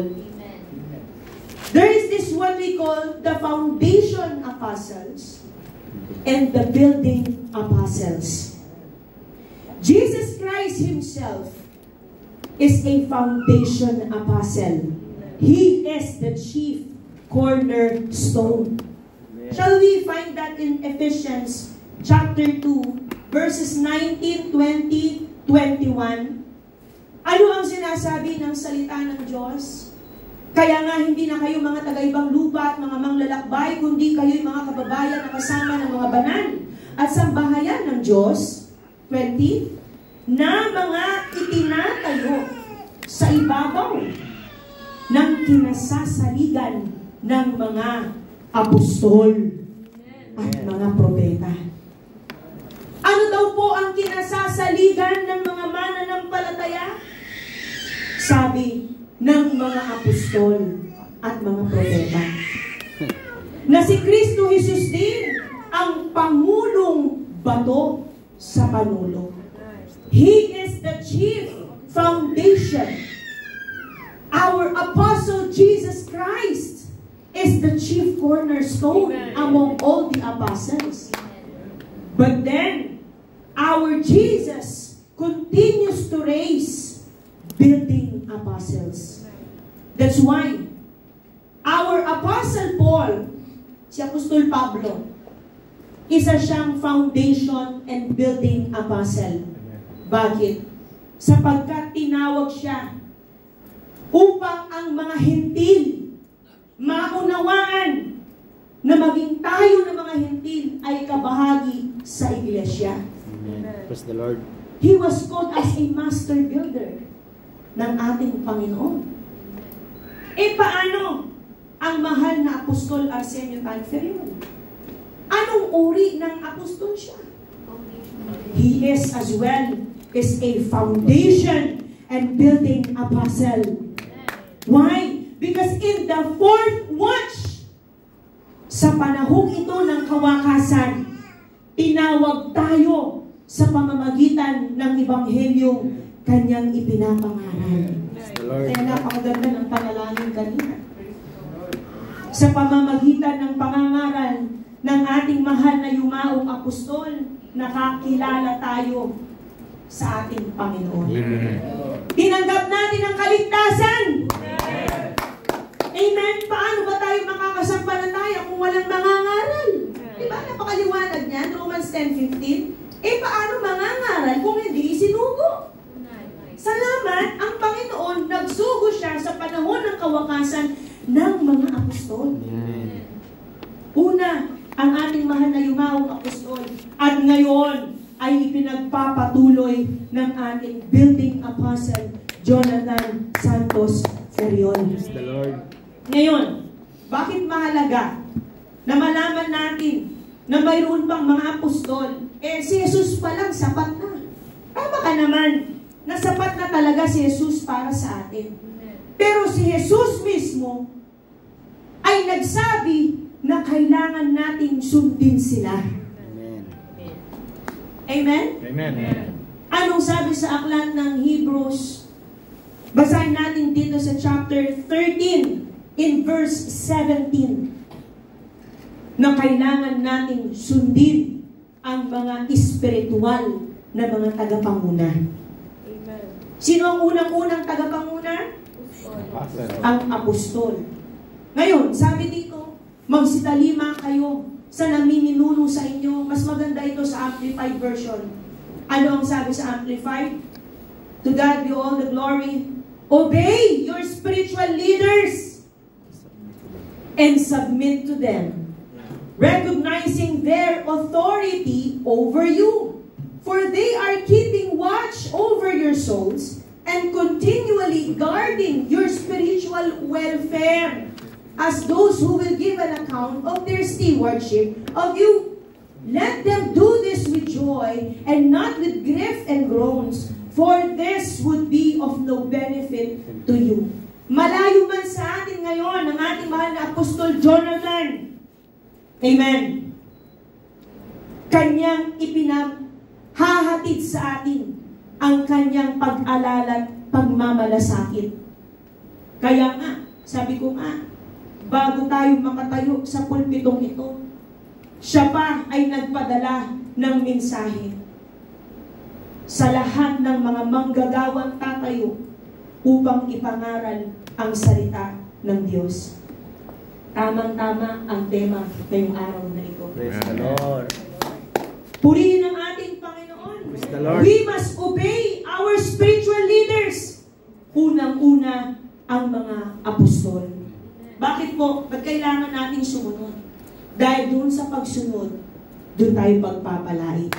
There is this what we call the foundation apostles. and the building apostles. Jesus Christ Himself is a foundation apostle. He is the chief cornerstone. Shall we find that in Ephesians chapter 2, verses 19, 20, 21? Ano ang sinasabi ng salita ng Diyos? Kaya nga hindi na kayo mga taga-ibang lupa at mga manglalakbay, kundi kayo'y mga kababayan na kasama ng mga banal at sambahayan ng Diyos. 20, na mga itinatayo sa ibabaw ng kinasasaligan ng mga apostol at mga propeta. Ano daw po ang kinasasaligan ng mga mananampalataya? Sabi ng mga apostol at mga propeta na si Kristo Jesus din ang pangulong bato sa panulo. He is the chief foundation. Our apostle Jesus Christ is the chief cornerstone among all the apostles. But then, our Jesus continues to raise building apostles. That's why our Apostle Paul, si Apostol Pablo, isa siyang foundation and building apostle. Bakit? Sapagkat tinawag siya upang ang mga Hentil maunawaan na maging tayo ng mga Hentil ay kabahagi sa iglesia. Praise the Lord. He was called as a master builder ng ating Panginoon. Paano ang mahal na Apostol Arsenio Tanferion? Anong uri ng apostol siya? He is as well is a foundation and building apostle. Why? Because in the fourth watch, sa panahong ito ng kawakasan, tinawag tayo sa pamamagitan ng Ebanghelyong Kanyang ipinapangaral. Kaya napakaganda ng panalangin kanina. Sa pamamagitan ng pangangaral ng ating mahal na yumaong apostol, nakakilala tayo sa ating Panginoon. Tinanggap natin ang kaligtasan. Amen. Paano ba tayo makakasampalataya kung walang mangangaral? Diba? Napakaliwanag niyan, Romans 10:15. Paano mangangaral kung hindi isinugo? Salamat, ang Panginoon, nagsugo siya sa panahon ng kawakasan ng mga apostol. Una, ang ating mahal na yumaong apostol. At ngayon, ay ipinagpapatuloy ng ating building apostle, Jonathan Santos Ferion. Praise the Lord. Ngayon, bakit mahalaga na malaman natin na mayroon pang mga apostol? Si Jesus pa lang sapat na. Tama ka naman na sapat na talaga si Jesus para sa atin. Pero si Jesus mismo ay nagsabi na kailangan nating sundin sila. Amen? Amen. Anong sabi sa aklat ng Hebrews? Basahin natin dito sa chapter 13 in verse 17 na kailangan nating sundin ang mga espiritual na mga tagapanguna. Amen. Sino ang unang-unang tagapanguna? Ang apostol. Ngayon, sabi dito, magsitalima kayo sa namiminuno sa inyo. Mas maganda ito sa Amplified version. Ano ang sabi sa Amplified? To God be all the glory. Obey your spiritual leaders and submit to them, recognizing their authority over you. For they are keeping watch over your souls and continually guarding your spiritual welfare as those who will give an account of their stewardship of you. Let them do this with joy and not with grief and groans, for this would be of no benefit to you. Malayo man sa atin ngayon ang ating mahal na Apostol Jonathan. Amen. Kanyang ipinaghahatid sa atin ang kanyang pag-alala at pagmamalasakit. Kaya nga, sabi ko nga, bago tayo makatayo sa pulpitong ito, siya pa ay nagpadala ng mensahe sa lahat ng mga manggagawang tatayo upang ipangaral ang salita ng Diyos. Tamang-tama ang tema ngayong araw na ito. Praise the Lord. Purihin ang ating Panginoon. Praise the Lord. We must obey our spiritual leaders. Unang-una, ang mga apostol. Bakit po? Ba't kailangan natin sumunod? Dahil doon sa pagsunod, doon tayo pagpapalain.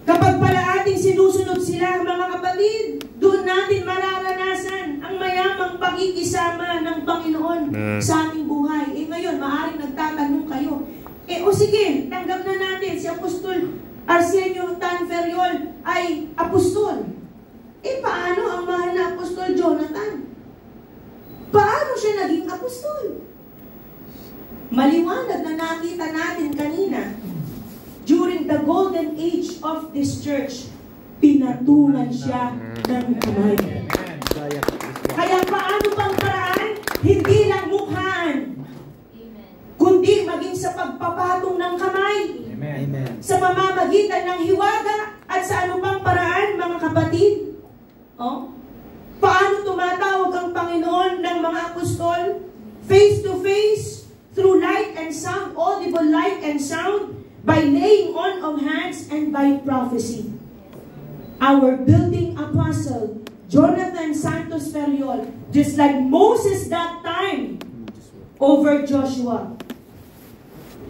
Kapag pala ating sinusunod sila, mga kapatid, doon natin mararanasan ang mayamang pakikisama ng Panginoon sa ating buhay. Ngayon, maaaring nagtatanong kayo, o sige, tanggap na natin si Apostol Arsenio Tan Ferriol ay apostol. Paano ang mahal na Apostol Jonathan? Paano siya naging apostol? Maliwanag na nakita natin kanina, during the golden age of this church, pinatungan siya ng kamay. Kaya paano pang paraan? Hindi lang mukhaan, kundi maging sa pagpapatong ng kamay. Amen. Sa pamamagitan ng hiwaga at sa ano pang paraan, mga kapatid? Paano tumatawag ang Panginoon ng mga apostol? Face to face, through light and sound, audible light and sound, by laying on of hands and by prophecy. Our building apostle, Jonathan Santos Ferriol, just like Moses that time over Joshua,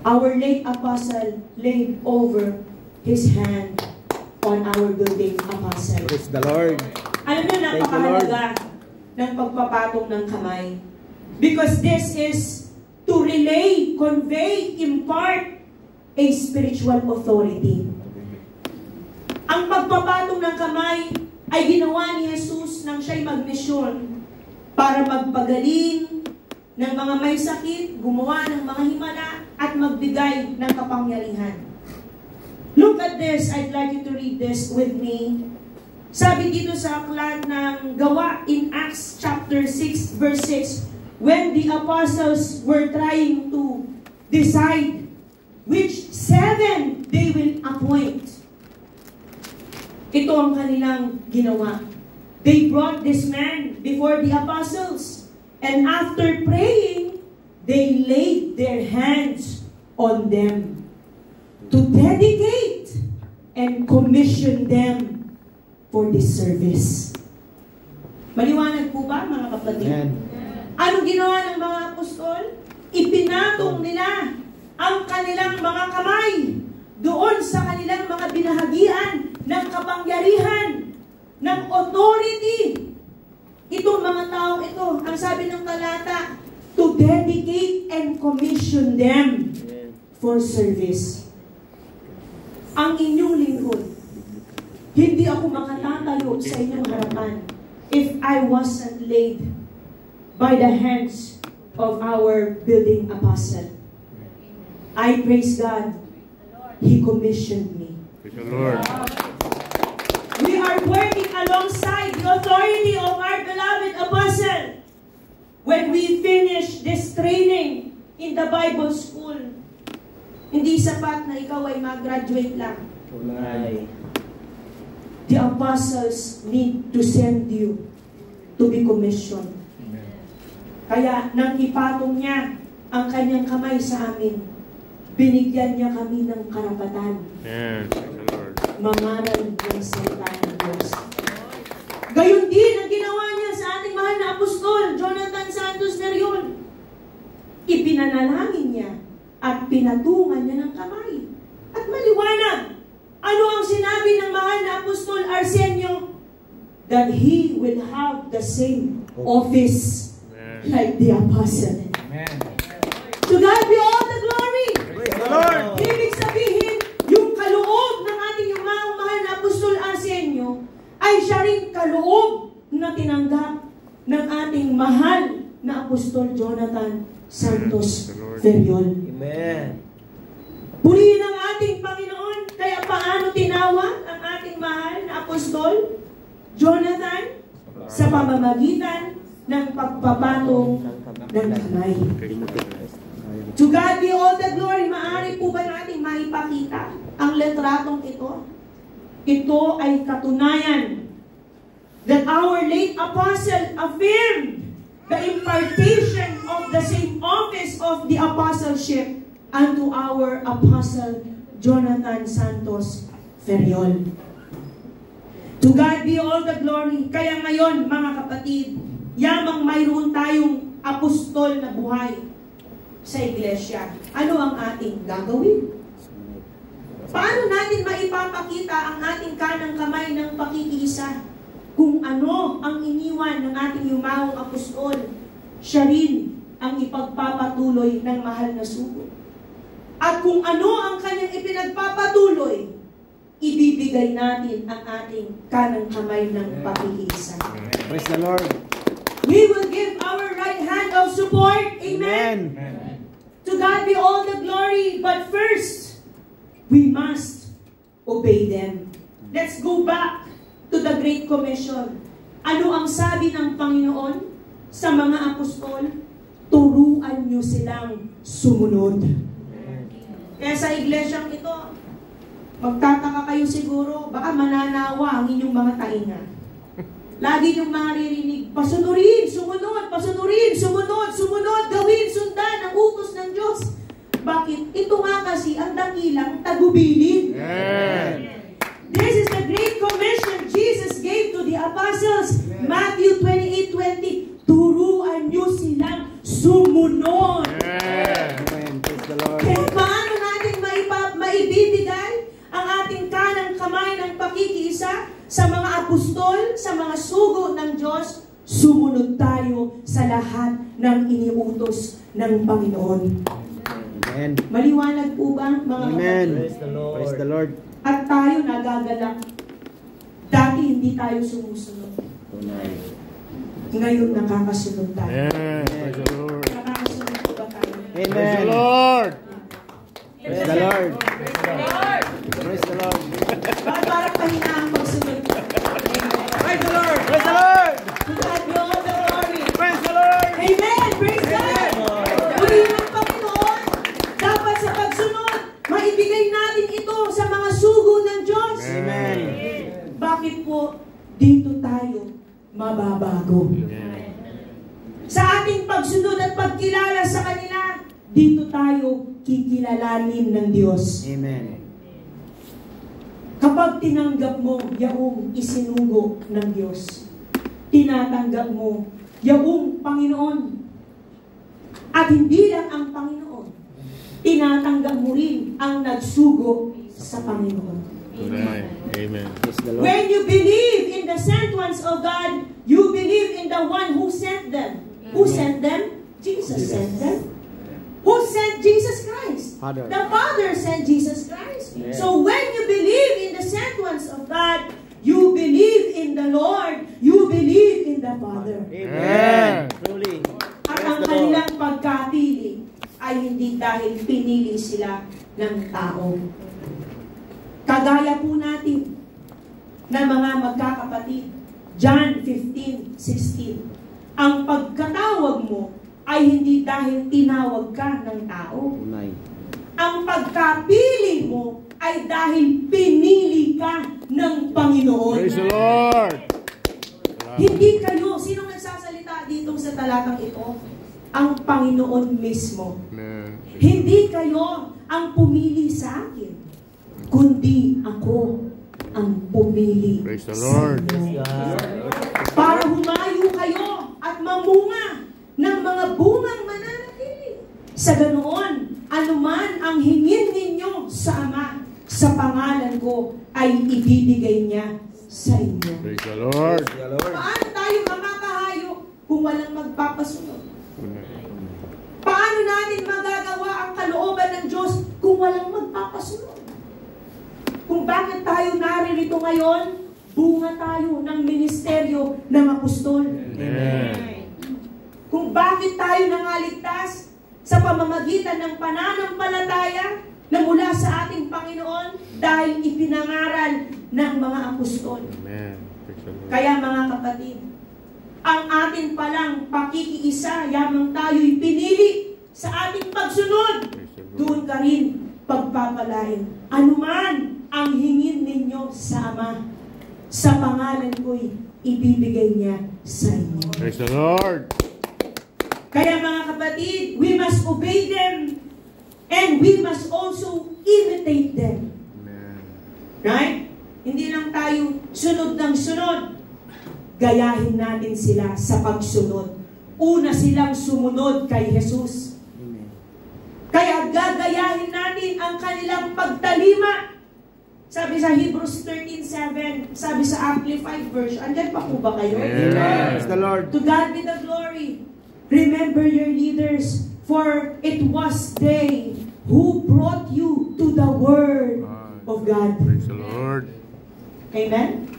our late apostle laid over his hand on our building apostle. Praise the Lord. Alam niyo, napakahalaga ng pagpapatong ng kamay. Because this is to relay, convey, impart a spiritual authority. Ang pagpapatong ng kamay ay ginawa ni Jesus nang siya'y magmisyon para magpagaling ng mga may sakit, gumawa ng mga himala, at magbigay ng kapangyarihan. Look at this. I'd like you to read this with me. Sabi dito sa aklat ng Gawa in Acts chapter 6 verse 6, when the apostles were trying to decide which 7 they will appoint, ito ang kanilang ginawa. They brought this man before the apostles, and after praying, they laid their hands on them to dedicate and commission them for this service. Maliwanag po ba, mga kapatid? Amen. Anong ginawa ng mga apostol? Ipinatong nila ang kanilang mga kamay doon sa kanilang mga binahagian ng kapangyarihan, ng authority. Itong mga tao ito, ang sabi ng talata, to dedicate and commission them for service. Ang inyong lingkod, hindi ako makatatayo sa inyong harapan if I wasn't laid by the hands of our building apostle. I praise God. He commissioned me. Praise the Lord. We are working alongside the authority of our beloved apostle. When we finish this training in the Bible school, hindi sapat na ikaw ay mag-graduate lang. The apostles need to send you to be commissioned. Kaya nang ipatong niya ang kanyang kamay sa amin, binigyan niya kami ng karapatan. Amen. Praise the Lord. Mangaral ng salita ng Diyos. Gayon din ang ginawa niya sa ating mahal na apostol, Jonathan Santos Ferriol. Ipinanalangin niya at pinatungan niya ng kamay. At maliwanag, ano ang sinabi ng mahal na apostol Arsenio? That he will have the same office like the apostle. Amen. To God be all the glory. Praise the Lord. Ibig sabihin, yung kaloob ng ating yung mahal na apostol Arsenio ay siya rin kaloob na tinanggap ng ating mahal na apostol Jonathan Santos Ferriol. Amen. Purihin ang ating Panginoon. Kaya paano tinawag ang ating mahal na apostol Jonathan? Sa pamamagitan ng pagpapatong ng kamay. To God be all the glory. Maaari po ba natin maipakita ang letratong ito? Ito ay katunayan that our late apostle affirmed the impartation of the same office of the apostleship unto our apostle Jonathan Santos Ferriol. To God be all the glory. Kaya ngayon, mga kapatid, yamang mayroon tayong apostol na buhay sa iglesia. Ano ang ating gagawin? Paano natin maipapakita ang ating kanang kamay ng pakikiisa? Kung ano ang iniwan ng ating yumawang apostol, siya rin ang ipagpapatuloy ng mahal na sugo. At kung ano ang kanyang ipinagpapatuloy, ibibigay natin ang ating kanang kamay ng pakikiisa. Praise the Lord. We will give our right hand of support. Amen. To God be all the glory. But first, we must obey them. Let's go back to the Great Commission. Ano ang sabi ng Panginoon sa mga apostol? Turuan nyo silang sumunod. Kaya sa iglesyang ito, magtataka kayo siguro, baka mananawa ang inyong mga tainga. Lagi niyong maririnig, pasunurin, sumunod, pasunurin, sumunod, sumunod, gawin, sundan ang utos ng Diyos. Bakit? Ito nga kasi ang dakilang tagubilin. This is the Great Commission Jesus gave to the apostles. Matthew 28:20. Turuan niyo silang sumunod. Amen. Praise the Lord. Kaya paano natin maibibigay ang ating kanang kamay ng pakikiisa sa mga apostol, sa mga sugo ng Diyos? Sumunod tayo sa lahat ng iniutos ng Panginoon. Amen. Maliwanag po ba, mga Amen. kapatid? Praise the Lord. Praise the Lord. At tayo nagagalak. Dati hindi tayo sumusunod. Ngayon nakakasunod tayo. Praise the Lord. Nakakasunod po ba tayo? Praise the Amen. Lord. Praise the Lord. Praise the Lord. Bakit parang pahina ang pagsunod? Praise the Lord. Praise the Lord. To God be all the glory. Praise the Lord. Amen! Praise God! Muli ng Panginoon, dapat sa pagsunod, maibigay natin ito sa mga sugo ng Diyos. Amen. Bakit po dito tayo mababago? Sa ating pagsunod at pagkilala sa kanila, dito tayo kikilalanin ng Diyos. Amen. Kapag tinanggap mo yaong isinugo ng Diyos, tinatanggap mo yaong Panginoon. At hindi lang ang Panginoon, tinatanggap mo rin ang nagsugo sa Panginoon. Amen. Praise the Lord. When you believe in the sent ones of God, you believe in the one who sent them. Who sent them? Jesus sent them. Who sent Jesus Christ? Father. The Father sent Jesus Christ. So when you believe in the sent ones of God, you believe in the Lord. You believe in the Father. Amen. Truly. At ang kanilang pagkapili ay hindi dahil pinili sila ng tao. Kagaya po natin na mga magkakapatid, John 15:16. Ang pagkatawag mo ay hindi dahil tinawag ka ng tao. Tunay. Ang pagkapili mo ay dahil pinili ka ng Panginoon. Praise the Lord. Hindi kayo, sinong nagsasalita dito sa talatang ito? Ang Panginoon mismo. Amen. Hindi kayo ang pumili sa akin, kundi ako ang pumili Praise the sa Lord. inyo. Para humayo kayo at mamunga ng mga bungang mananatili. Sa ganoon, anuman ang hingin ninyo sa Ama, sa pangalan ko, ay ibibigay niya sa inyo. Praise the Lord. Paano tayo makakahayo kung walang magpapasunod? Paano natin magagawa ang kalooban ng Diyos kung walang magpapasunod? Kung bakit tayo naririto ngayon, bunga tayo ng ministeryo ng apostol. Amen. Kung bakit tayo nangaligtas sa pamamagitan ng pananampalataya na mula sa ating Panginoon dahil ipinangaral ng mga apostol. Amen. Praise the Lord. Kaya mga kapatid, ang atin palang pakikiisa, yamang tayo'y pinili sa ating pagsunod, doon ka rin pagpapalain. Anuman ang hingin ninyo sa Ama, sa pangalan ko'y ibibigay niya sa inyo. Praise the Lord. Kaya mga kapatid, we must obey them and we must also imitate them. Amen. Right? Hindi lang tayo sunod ng sunod. Gayahin natin sila sa pagsunod. Una silang sumunod kay Jesus. Kaya gagayahin natin ang kanilang pagtalima. Sabi sa Hebrews 13:7, sabi sa Amplified Version, andyan pa po ba kayo? Amen. Praise the Lord. To God be the glory. Remember your leaders, for it was they who brought you to the Word of God. Praise the Lord. Amen?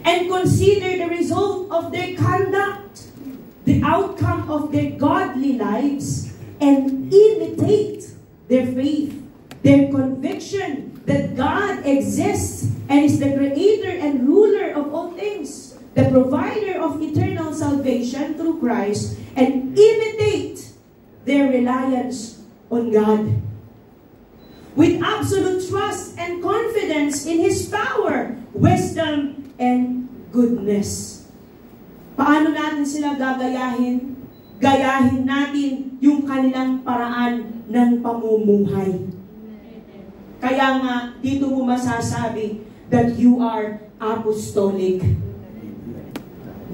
And consider the result of their conduct, the outcome of their godly lives, and imitate their faith, their conviction that God exists and is the creator and ruler of all things, the provider of eternal salvation through Christ, and imitate their reliance on God. With absolute trust and confidence in His power, wisdom, and goodness. Paano natin sila gagayahin? Gayahin natin yung kanilang paraan ng pamumuhay. Kaya nga, dito mo masasabi that you are apostolic.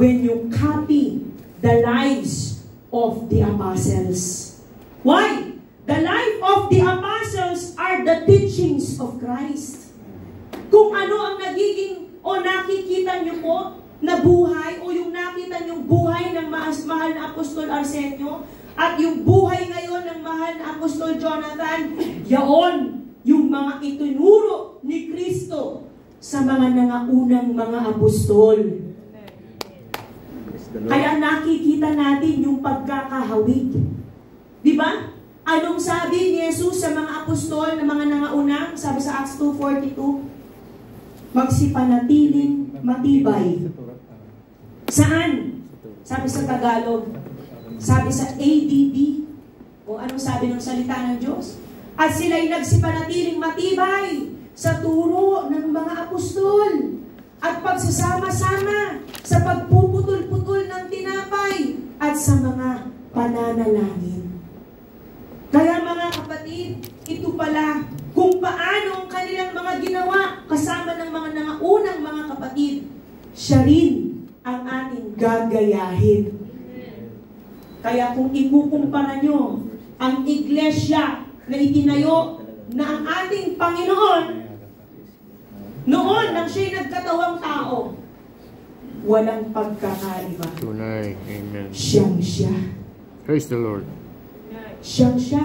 When you copy the lives of the apostles. Why? The life of the apostles are the teachings of Christ. Kung ano ang nagiging o nakikita niyo po na buhay o yung nakita niyong buhay ng mahal na Apostol Arsenio at yung buhay ngayon ng mahal na Apostol Jonathan, yaon yung mga itinuro ni Kristo sa mga nangaunang mga apostol. Kaya nakikita natin yung pagkakahawig. Di ba? Anong sabi ni Jesus sa mga apostol na mga nangaunang? Sabi sa Acts 2:42, magsipanatiling matibay. Saan? Sabi sa Tagalog. Sabi sa ADB. O anong sabi ng salita ng Diyos? At sila'y nagsipanatiling matibay sa turo ng mga apostol at pagsasama-sama sa pagpuputol-putol ng tinapay at sa mga pananalangin. Kaya mga kapatid, ito pala kung paano ang kanilang mga ginawa kasama ng mga nangaunang mga kapatid, siya rin ang ating gagayahin. Kaya kung ikukumpara nyo ang iglesia na itinayo na ang ating Panginoon noon nang siya'y nagkatawang tao, walang pagkakaiba. Tunay. Amen. Siyang siya. Praise the Lord. Siyang siya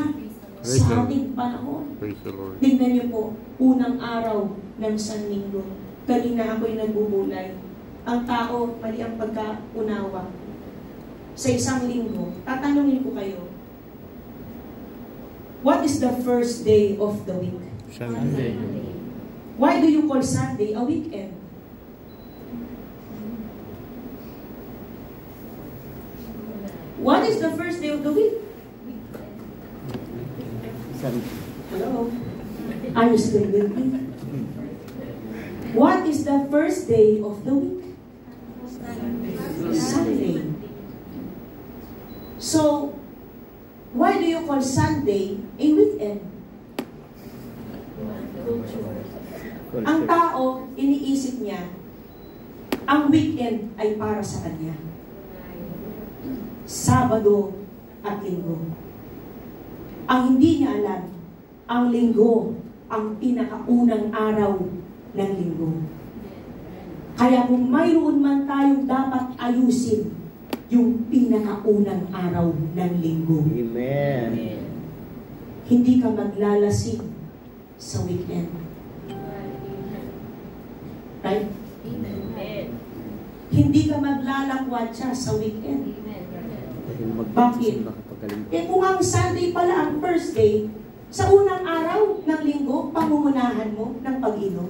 Praise sa the ating panahon. Praise the Lord. Tingnan niyo po, unang araw ng Sanlinggo. Kanina ako'y nagbubulay. Ang tao, mali ang pagkaunawa. Sa isang linggo, tatanungin ko kayo, what is the first day of the week? Sunday. Why do you call Sunday a weekend? What is the first day of the week? Hello? Are you still with me? What is the first day of the week? Sunday. So, why do you call Sunday a weekend? Ang tao, iniisip niya, ang weekend ay para sa kanya. Sabado at linggo. Ang hindi niya alam, ang linggo, ang pinakaunang araw ng linggo. Kaya kung mayroon man tayong dapat ayusin, yung pinakaunang araw ng linggo. Amen. Hindi ka maglalasing sa weekend. Right? Amen. Hindi ka maglalakwatsa sa weekend. Bakit? Eh kung ang Sunday pala ang first day, sa unang araw ng linggo, pangungunahan mo ng pag-inom.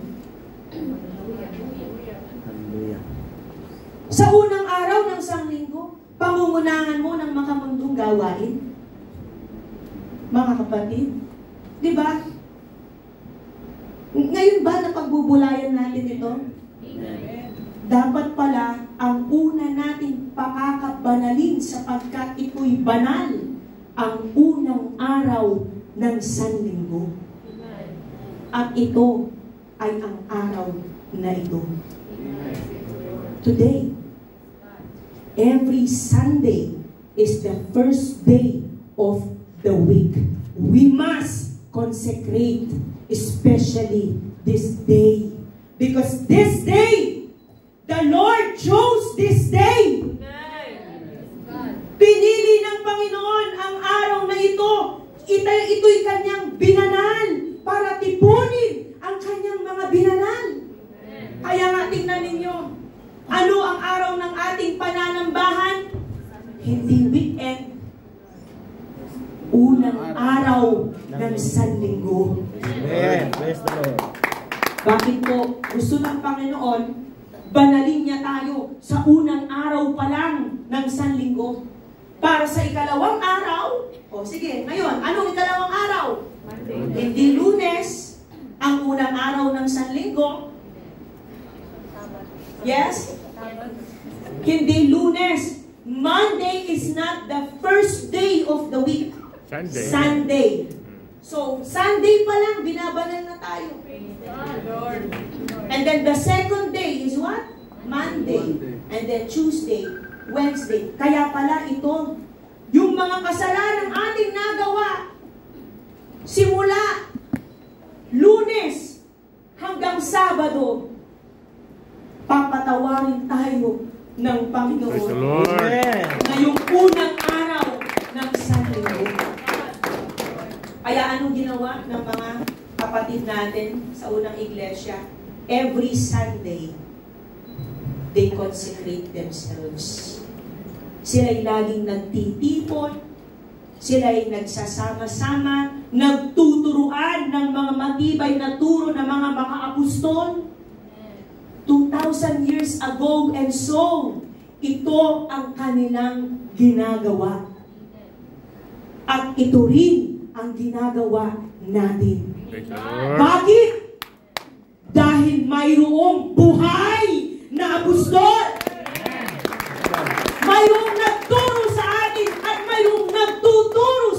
Hallelujah. Sa unang araw ng Sanlinggo, pangungunahan mo ng makamundong gawain. Mga kapatid, di ba? Ngayon ba napagbubulayan natin ito? Dapat pala ang una nating pakakabanalin sapagkat ito'y banal, ang unang araw ng Sanlinggo. At ito ay ang araw na ito. Today, every Sunday is the first day of the week. We must consecrate especially this day. Because this day, the Lord chose this day. Pinili ng Panginoon ang araw na ito. Ito'y kanyang binanal para tipunin ang kanyang mga binanal. Kaya nga tingnan ninyo, ano ang araw ng ating pananambahan? Hindi weekend. Unang araw ng Sanlinggo. Amen. Praise the Lord. Bakit po? Gusto ng Panginoon, banalin niya tayo sa unang araw pa lang ng Sanlinggo. Para sa ikalawang araw, sige, ngayon, anong ikalawang araw? Hindi Lunes, ang unang araw ng Sanlinggo. Yes? Hindi Lunes. Monday is not the first day of the week. Sunday. So, Sunday pa lang, binabanal na tayo. And then the second day is what? Monday. And then Tuesday, Wednesday. Kaya pala ito, yung mga kasalanan ating nagawa, simula Lunes hanggang Sabado, papatawarin tayo ng Panginoon. Praise the Lord. Ngayong unang araw ng Sanlinggo. Kaya anong ginawa ng mga kapatid natin sa unang iglesia? Every Sunday, they consecrate themselves. Sila'y laging nagtitipon, sila'y nagsasama-sama, nagtuturuan ng mga matibay na turo ng mga makaapostol. 2,000 years ago and so, ito ang kanilang ginagawa. At ito rin ang ginagawa natin. Bakit? Dahil mayroong buhay na apostol